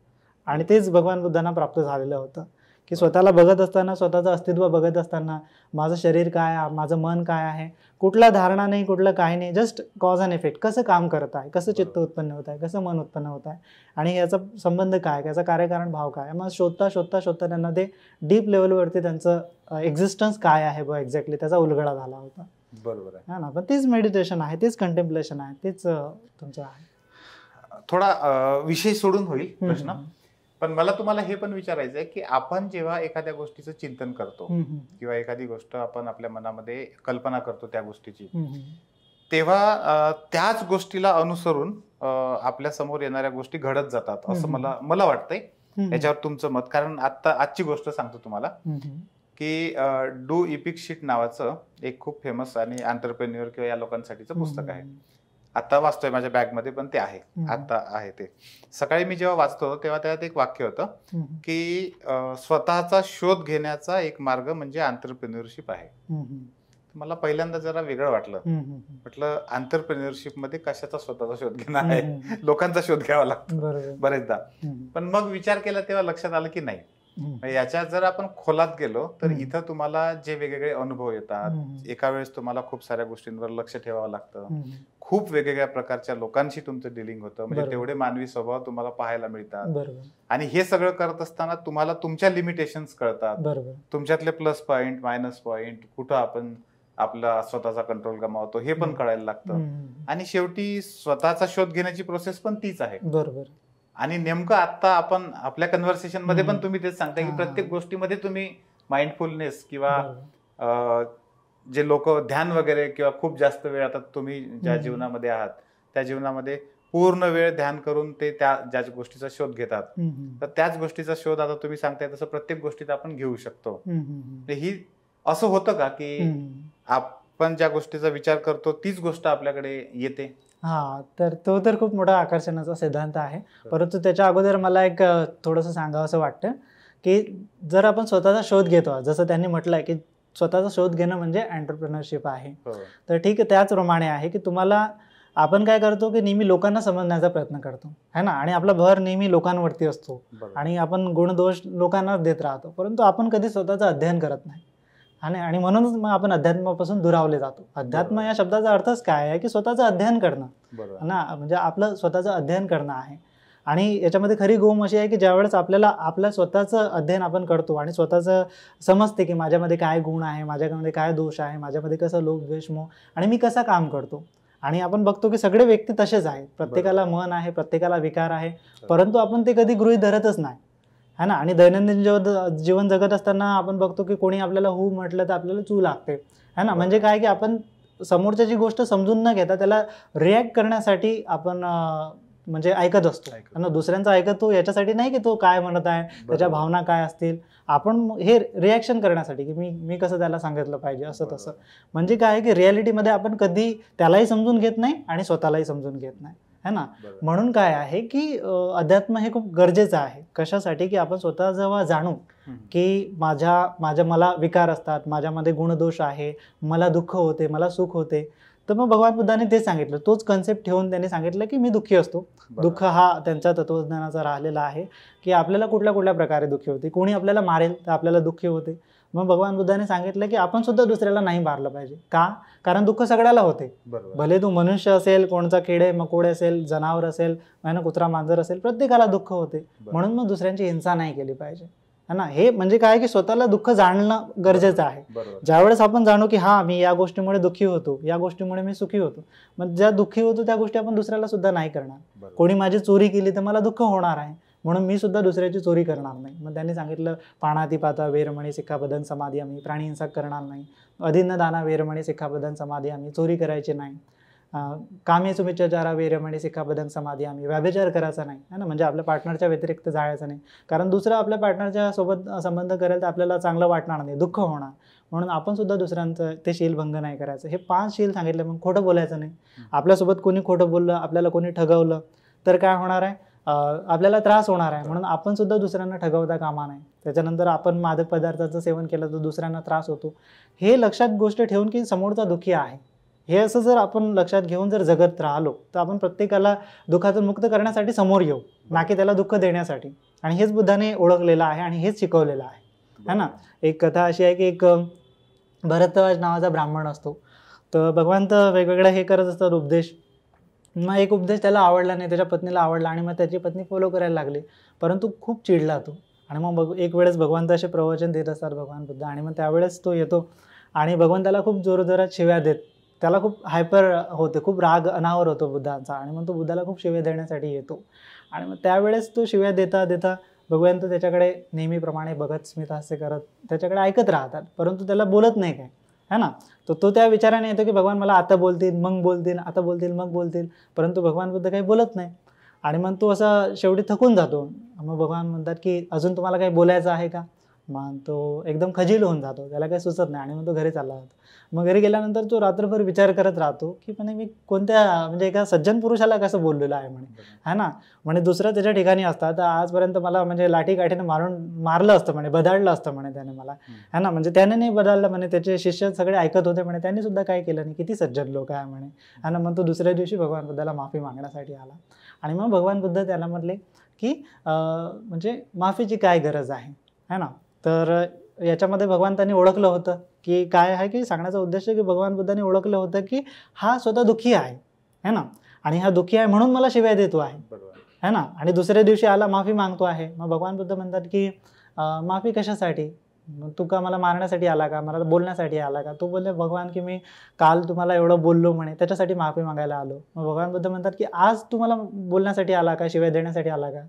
आणि तेच भगवान बुद्धांना प्राप्त झालेलं होतं की स्वतःला बघत असताना, स्वतःचं अस्तित्व बघत असताना, माझं शरीर काय आहे, माझं मन काय आहे, कुठला धारणा नाही, कुठलं काही नाही, जस्ट कॉज अँड इफेक्ट, कसं काम करत आहे, कसं चित्त उत्पन्न होत आहे, कसं मन उत्पन्न होत आहे आणि याचा संबंध काय, याचा कार्यकारण भाव काय. मग शोधता त्यांना ते डीप लेवलवरती त्यांचं एक्झिस्टन्स काय आहे बघ एक्झॅक्टली त्याचा उलगडा झाला होता. बरोबर आहे ना. पण तेच मेडिटेशन आहे, तेच कंटेम्पलेशन आहे, तेच तुमचं आहे. थोडा विषय सोडून होईल प्रश्न, पण मला तुम्हाला हे पण विचारायचं आहे की आपण जेव्हा एखाद्या गोष्टीचं चिंतन करतो किंवा एखादी गोष्ट आपण आपल्या मनामध्ये कल्पना करतो त्या गोष्टीची, तेव्हा त्याच गोष्टीला अनुसरून आपल्या समोर येणाऱ्या गोष्टी घडत जातात असं मला वाटतंय. याच्यावर तुमचं मत, कारण आजची गोष्ट सांगतो तुम्हाला की डू इपिक शीट नावाचं एक खूप फेमस आणि एंटरप्रेन्युअर किंवा या लोकांसाठीचं पुस्तक आहे. आता वाचतोय माझ्या बॅगमध्ये, पण ते आहे, आता आहे ते. सकाळी मी जेव्हा वाचतो तेव्हा त्यात एक वाक्य होतं की स्वतःचा शोध घेण्याचा एक मार्ग म्हणजे एंटरप्रेन्युअरशिप आहे. मला पहिल्यांदा जरा वेगळं वाटलं. म्हटलं एंटरप्रेन्युअरशिप मध्ये कशाचा स्वतःचा शोध घेणं आहे, लोकांचा शोध घ्यावा लागतो बरेचदा. पण मग विचार केला तेव्हा लक्षात आलं की नाही, याच्यात जर आपण खोलात गेलो तर इथं तुम्हाला जे वेगवेगळे अनुभव येतात, एका वेळेस तुम्हाला खूप साऱ्या गोष्टींवर लक्ष ठेवावं लागतं, खूप वेगवेगळ्या प्रकारच्या लोकांशी तुमचं डिलिंग होतं, म्हणजे तेवढे मानवी स्वभाव तुम्हाला पाहायला मिळतात. आणि हे सगळं करत असताना तुम्हाला तुमच्या लिमिटेशन्स कळतात, तुमच्यातले प्लस पॉइंट, मायनस पॉइंट, कुठं आपण आपला स्वतःचा कंट्रोल गमावतो हे पण कळायला लागतं. आणि शेवटी स्वतःचा शोध घेण्याची प्रोसेस पण तीच आहे. बरोबर. आणि नेमकं आता आपण आपल्या कन्व्हर्सेशन मध्ये पण तुम्ही तेच सांगता की प्रत्येक गोष्टीमध्ये तुम्ही माइंडफुलनेस किंवा जे लोक ध्यान वगैरे किंवा खूप जास्त वेळ आता तुम्ही ज्या जीवनामध्ये आहात त्या जीवनामध्ये पूर्ण वेळ ध्यान करून ते ज्या गोष्टीचा शोध घेतात, तर त्याच गोष्टीचा शोध आता तुम्ही सांगताय तसं प्रत्येक गोष्टीत आपण घेऊ शकतो. ही असं होतं का की आपण ज्या गोष्टीचा विचार करतो तीच गोष्ट आपल्याकडे येते? तर तो तर खूप मोठा आकर्षणाचा सिद्धांत आहे. परंतु त्याच्या अगोदर मला एक थोडंसं सांगावं असं वाटतं की जर आपण स्वतःचा शोध घेतो, जसं त्यांनी म्हटलंय की स्वतःचा शोध घेणं म्हणजे एंटरप्रेन्योरशिप आहे, तर ठीक आहे, त्याचप्रमाणे आहे की तुम्हाला आपण काय करतो की नेहमी लोकांना समजण्याचा प्रयत्न करतो है ना. आणि आपला भर नेहमी लोकांवरती असतो आणि आपण गुणदोष लोकांनाच देत राहतो, परंतु आपण कधी स्वतःचं अध्ययन करत नाही. आणि म्हणूनच मग आपण अध्यात्मापासून दुरावले जातो. अध्यात्म या शब्दाचा अर्थच काय आहे की स्वतःचं अध्ययन करणं ना, म्हणजे आपलं स्वतःचं अध्ययन करणं आहे. आणि याच्यामध्ये खरी गोम अशी आहे की ज्यावेळेस आपल्याला आपलं स्वतःचं अध्ययन आपण करतो आणि स्वतःचं समजते की माझ्यामध्ये काय गुण आहे, माझ्यामध्ये काय दोष आहे, माझ्यामध्ये कसं लोभ द्वेष मोह आणि मी कसं काम करतो. आणि आपण बघतो की सगळे व्यक्ती तसेच आहेत, प्रत्येकाला मन आहे, प्रत्येकाला विकार आहे, परंतु आपण ते कधी गृहीत धरतच नाही है ना. आणि दैनंदिन जीवन जगत असताना आपण बघतो की कोणी आपल्याला हो म्हटलं तर आपल्याला चू लागते है ना. म्हणजे काय की आपण समोरच्याची गोष्ट समजून न घेता त्याला रिॲक्ट करण्यासाठी आपण म्हणजे ऐकत असतो ना. दुसऱ्यांचा ऐकतो याच्यासाठी नाही की तो काय म्हणत आहे, त्याच्या भावना काय असतील, आपण हे रिॲक्शन करण्यासाठी की मी कसं त्याला सांगितलं पाहिजे असं तसं. म्हणजे काय की रिॲलिटीमध्ये आपण कधी त्यालाही समजून घेत नाही आणि स्वतःलाही समजून घेत नाही है ना. म्हणून काय आहे की अध्यात्म हे खूप गरजेचं आहे. कशासाठी की आपण स्वतः जेव्हा जाणू की मला विकार असतात, माझ्यामध्ये गुणदोष आहे, मला दुःख होते, मला सुख होते, तर मग भगवान बुद्धाने तेच सांगितलं, तोच कन्सेप्ट ठेवून त्यांनी सांगितलं की मी दुःखी असतो. दुःख हा त्यांच्या तत्वज्ञानाचा राहिलेला आहे की आपल्याला कुठल्या कुठल्या प्रकारे दुःखी होते, कोणी आपल्याला मारेल तर आपल्याला दुःखी होते. मग भगवान बुद्धाने सांगितलं की आपण सुद्धा दुसऱ्याला नाही मारलं पाहिजे. का? कारण दुःख सगळ्याला होते, भले तू मनुष्य असेल, कोणचा किडे मकोडे असेल, जनावर असेल, कुत्रा मांजर असेल, प्रत्येकाला दुःख होते. म्हणून मग दुसऱ्यांची हिंसा नाही केली पाहिजे है ना. हे म्हणजे काय की स्वतःला दुःख जाणणं गरजेचं आहे. बरोबर. ज्यावेळेस आपण जाणू की हा मी या गोष्टीमुळे दुःखी होतो, या गोष्टीमुळे मी सुखी होतो, मग ज्या दुःखी होतो त्या गोष्टी आपण दुसऱ्याला सुद्धा नाही करणार. बरोबर. कोणी माझी चोरी केली तर मला दुःख होणार आहे, म्हणून मी सुद्धा दुसऱ्याची चोरी करणार नाही. मग त्यांनी सांगितलं पाणाती पाता वेरमणी सिक्खापदं समाधी आम्ही, प्राणी हिंसा करणार नाही, अधीन दाना वेरमणी सिक्खापदं समाधी आम्ही, चोरी करायची नाही, कामे सुमिच्छाचारा वेरमणी सिक्खापदं समाधी आम्ही, व्यभिचार करायचा नाही, है ना. म्हणजे आपल्या पार्टनरच्या व्यतिरिक्त जायचं नाही, कारण दुसरं आपल्या पार्टनरच्या सोबत संबंध करेल तर आपल्याला चांगलं वाटणार नाही, दुःख होणार, म्हणून आपण सुद्धा दुसऱ्यांचं ते शीलभंग नाही करायचं. हे 5 शील सांगितले. मग खोटं बोलायचं नाही. आपल्यासोबत कोणी खोटं बोललं, आपल्याला कोणी ठगवलं तर काय होणार आहे, आपल्याला त्रास होणार आहे, म्हणून आपण सुद्धा दुसऱ्यांना ठगवता कामा नाही. त्याच्यानंतर आपण मादक पदार्थाचं सेवन केलं तर दुसऱ्यांना त्रास होतो. हे लक्षात गोष्ट ठेवून की समोरचा दुःखी आहे, हे असं जर आपण लक्षात घेऊन जर जगत राहिलो तर आपण प्रत्येकाला दुःखातून मुक्त करण्यासाठी समोर येऊ, ना की त्याला दुःख देण्यासाठी. आणि हेच बुद्धाने ओळखलेलं आहे आणि हेच शिकवलेलं आहे, है ना. एक कथा अशी आहे की एक भरद्वाज नावाचा ब्राह्मण असतो. तर भगवंत वेगवेगळ्या हे करत असतात उपदेश. मग एक उपदेश त्याला आवडला नाही, त्याच्या पत्नीला आवडला आणि मग त्याची पत्नी फॉलो करायला लागली, परंतु खूप चिडला तो. आणि मग एक वेळेस भगवंत असे प्रवचन देत असतात भगवान बुद्ध, आणि मग त्यावेळेस तो येतो आणि भगवंताला खूप जोरजोरात शिव्या देत, त्याला खूप हायपर होते, खूप राग अनावर होतो बुद्धांचा, आणि मग तो बुद्धाला खूप शिव्या देण्यासाठी येतो. आणि मग त्यावेळेस तो शिव्या देता देता भगवंत त्याच्याकडे नेहमीप्रमाणे बघत स्मितहास्य करत त्याच्याकडे ऐकत राहतात, परंतु त्याला बोलत नाही काय, है ना. तो त्या विचाराने येतो की भगवान मला आता बोलतील मग बोलतील, आता बोलतील मग बोलतील, परंतु भगवान बुद्ध काही बोलत नाही. आणि मग तो असा शेवटी थकून जातो. मग भगवान म्हणतात की अजून तुम्हाला काही बोलायचं आहे का. मग तो एकदम खजील होऊन जातो, त्याला काही सुचत नाही, आणि मग तो घरी चालला जातो. मग घरी गेल्यानंतर तो रात्रभर विचार करत राहतो की म्हणे मी कोणत्या म्हणजे एका सज्जन पुरुषाला कसं बोललेलं आहे म्हणे, है ना. म्हणजे दुसरं त्याच्या ठिकाणी असतात तर आजपर्यंत मला म्हणजे लाठीकाठीने मारलं असतं म्हणे, बदाडलं असतं म्हणे त्याने मला, है ना. म्हणजे त्याने नाही बदललं म्हणे, त्याचे शिष्य सगळे ऐकत होते म्हणे, त्यांनी सुद्धा काय केलं नाही, किती सज्जन लोक आहे म्हणे, है ना. मग तो दुसऱ्या दिवशी भगवान बुद्धाला माफी मागण्यासाठी आला. आणि मग भगवान बुद्ध त्याला म्हटले की म्हणजे माफीची काय गरज आहे, है ना. तर याच्यामध्ये भगवंतांनी ओळखलं होतं की काय आहे, की सांगण्याचा उद्देश की भगवान बुद्धांनी ओळखलं होतं की हा स्वतः दुःखी आहे, है ना. आणि हा दुःखी आहे म्हणून मला शिव्या देतो आहे, है ना. आणि दुसऱ्या दिवशी आला माफी मागतो आहे. मग भगवान बुद्ध म्हणतात की माफी कशासाठी, तू का मला मारण्यासाठी आला का, मला बोलण्यासाठी आला का. तो बोलले भगवान की मी काल तुम्हाला एवढं बोललो म्हणे, त्याच्यासाठी माफी मागायला आलो. मग भगवान बुद्ध म्हणतात की आज तुम्हाला बोलण्यासाठी आला का, शिव्या देण्यासाठी आला का.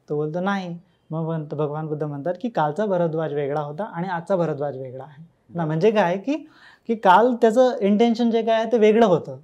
तो बोलतो नाही. मग भगवान बुद्ध म्हणतात की कालचा भरद्वाज वेगळा होता आणि आजचा भरद्वाज वेगळा आहे ना. म्हणजे काय की काल त्याचं इंटेन्शन जे काय आहे ते वेगळं होतं,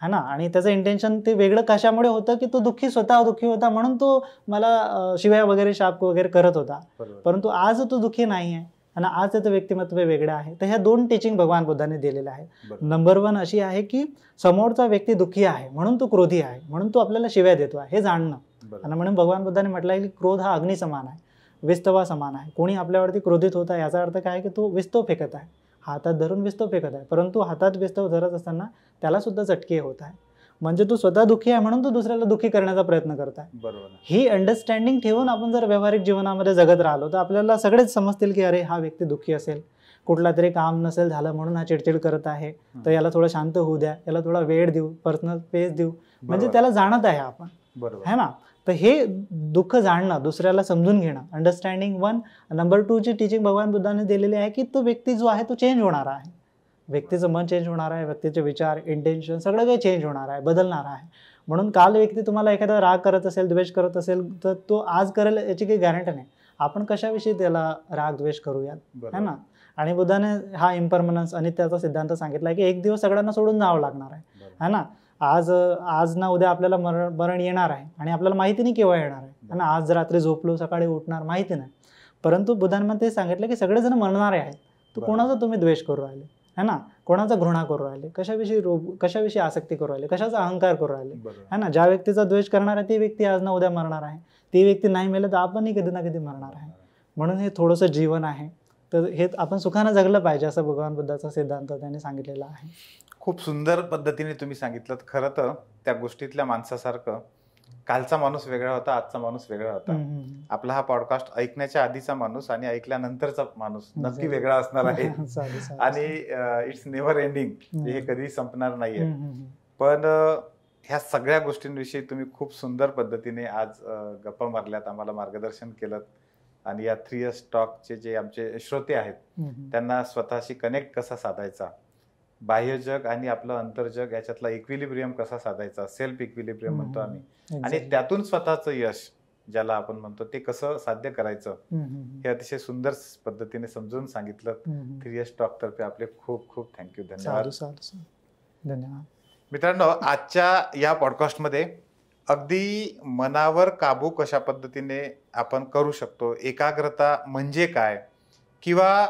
है ना. आणि त्याचं इंटेन्शन ते वेगळं कशामुळे होतं की तो स्वतः दुःखी होता, म्हणून तो मला शिव्या वगैरे शाप वगैरे करत होता. परंतु आज तो दुःखी नाही आहे आणि आज त्याचं व्यक्तिमत्व वेगळं आहे. तर ह्या 2 टीचिंग भगवान बुद्धाने दिलेल्या आहेत. नंबर 1 अशी आहे की समोरचा व्यक्ती दुःखी आहे म्हणून तो क्रोधी आहे, म्हणून तो आपल्याला शिव्या देतो आहे, हे जाणणं. आणि म्हणून भगवान बुद्धाने म्हटलं आहे की क्रोध हा अग्नी समान आहे, विस्तवा समान आहे. कोणी आपल्यावरती क्रोधित होत आहे याचा अर्थ काय की तो विस्तव फेकत आहे, हातात धरून विस्तव फेकत आहे, परंतु हातात विस्तव धरत असताना त्याला सुद्धा चटके होत आहे. म्हणजे तो स्वतः दुःखी आहे म्हणून तो दुसऱ्याला दुःखी करण्याचा प्रयत्न करत आहे. बरोबर. ही अंडरस्टँडिंग ठेवून आपण जर व्यावहारिक जीवनामध्ये जगत राहिलो तर आपल्याला सगळेच समजतील की अरे हा व्यक्ती दुःखी असेल, कुठला तरी काम नसेल झालं म्हणून हा चिडचिड करत आहे, तर याला थोडं शांत होऊ द्या, याला थोडा वेळ देऊ, पर्सनल स्पेस देऊ, म्हणजे त्याला जाणत आहे आपण, है ना. तर हे दुःख जाणणं, दुसऱ्याला समजून घेणं, अंडरस्टँडिंग 1. नंबर 2 ची टीचिंग भगवान बुद्धाने दिलेली आहे की तो व्यक्ती जो आहे तो चेंज होणार आहे, व्यक्तीचं मन चेंज होणार आहे, व्यक्तीचे विचार, इंटेन्शन सगळं काही चेंज होणार आहे, बदलणार आहे. म्हणून काल व्यक्ती तुम्हाला एखादा राग करत असेल, द्वेष करत असेल तर तो आज करेल याची काही गॅरंटी नाही. आपण कशाविषयी त्याला राग द्वेष करूयात, है ना. आणि बुद्धाने हा इम्परमनन्स आणि त्याचा सिद्धांत सांगितला की एक दिवस सगळ्यांना सोडून जावं लागणार आहे, है ना. आज ना उद्या आपल्याला मरण येणार आहे आणि आपल्याला माहिती नाही केव्हा येणार आहे ना. आज रात्री झोपलो सकाळी उठणार माहिती नाही, परंतु बुद्धांनी ते सांगितलं की सगळेजण मरणारे आहेत. तर कोणाचा तुम्ही द्वेष करू राहिले, है ना, कोणाचा घृणा करू राहिले, कशाविषयी आसक्ती करू राहिले, कशाचा अहंकार करू राहिले, है ना. ज्या व्यक्तीचा द्वेष करणार आहे ती व्यक्ती आज ना उद्या मरणार आहे, ती व्यक्ती नाही मेलं तर आपणही कधी ना कधी मरणार आहे. म्हणून हे थोडंसं जीवन आहे, तर हे आपण सुखानं जगलं पाहिजे असं भगवान बुद्धाचा सिद्धांत त्यांनी सांगितलेला आहे. खूप सुंदर पद्धतीने तुम्ही सांगितलं. खरं तर त्या गोष्टीतल्या माणसासारखं कालचा माणूस वेगळा होता, आजचा माणूस वेगळा होता. आपला हा पॉडकास्ट ऐकण्याच्या आधीचा माणूस आणि ऐकल्यानंतरचा माणूस नक्की वेगळा असणार आहे. आणि इट्स नेव्हर एंडिंग, हे कधी संपणार नाहीये. पण ह्या सगळ्या गोष्टींविषयी तुम्ही खूप सुंदर पद्धतीने आज गप्पा मारल्यात, आम्हाला मार्गदर्शन केलं. आणि या 3S टॉकचे जे आमचे श्रोते आहेत त्यांना स्वतःशी कनेक्ट कसा साधायचा, बाह्य जग आणि आपलं अंतर्जग याच्यातला इक्विलिब्रियम कसा साधायचा, सेल्फ इक्विलिब्रियम म्हणतो आम्ही, आणि त्यातून स्वतःचं यश ज्याला आपण म्हणतो ते कसं साध्य करायचं हे अतिशय सुंदर पद्धतीने समजून सांगितलं. 3S टॉक तर्फे आपले खूप खूप थँक्यू, धन्यवाद. धन्यवाद. मित्रांनो, आजच्या या पॉडकास्टमध्ये अगदी मनावर काबू कशा पद्धतीने आपण करू शकतो, एकाग्रता म्हणजे काय, किंवा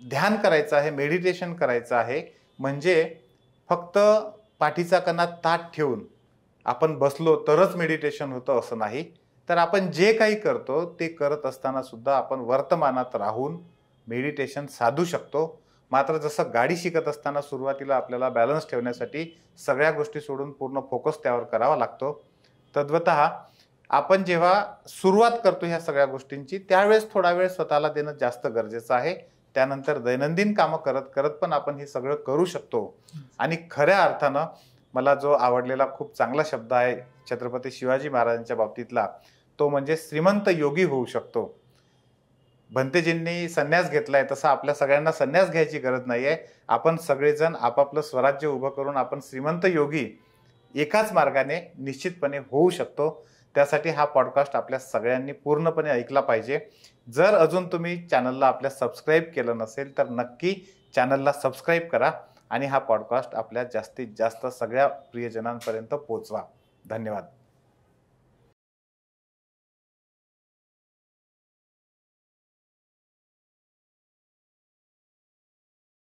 ध्यान करायचं आहे, मेडिटेशन करायचं आहे म्हणजे फक्त पाठीचा कणा ताठ ठेवून आपण बसलो तरच मेडिटेशन होतं असं नाही, तर आपण जे काही करतो ते करत असताना सुद्धा आपण वर्तमानात राहून मेडिटेशन साधू शकतो. मात्र जसं गाडी शिकत असताना सुरुवातीला आपल्याला बॅलन्स ठेवण्यासाठी सगळ्या गोष्टी सोडून पूर्ण फोकस त्यावर करावा लागतो, तद्वतः आपण जेव्हा सुरुवात करतो ह्या सगळ्या गोष्टींची त्यावेळेस थोडा वेळ स्वतःला देणं जास्त गरजेचं आहे. त्यानंतर दैनंदिन कामं करत करत पण आपण हे सगळं करू शकतो. आणि खऱ्या अर्थानं मला जो आवडलेला खूप चांगला शब्द आहे छत्रपती शिवाजी महाराजांच्या बाबतीतला, तो म्हणजे श्रीमंत योगी होऊ शकतो. भंतेजींनी संन्यास घेतलाय तसं आपल्या सगळ्यांना संन्यास घ्यायची गरज नाहीये. आपण सगळेजण आपापलं स्वराज्य उभं करून आपण श्रीमंत योगी एकाच मार्गाने निश्चितपणे होऊ शकतो. त्यासाठी हा पॉडकास्ट आपल्या सगळ्यांनी पूर्णपणे ऐकला पाहिजे. जर अजून तुम्ही चॅनलला आपल्या सबस्क्राईब केलं नसेल तर नक्की चॅनलला सबस्क्राईब करा आणि हा पॉडकास्ट आपल्या जास्तीत जास्त सगळ्या प्रियजनांपर्यंत पोहोचवा. धन्यवाद.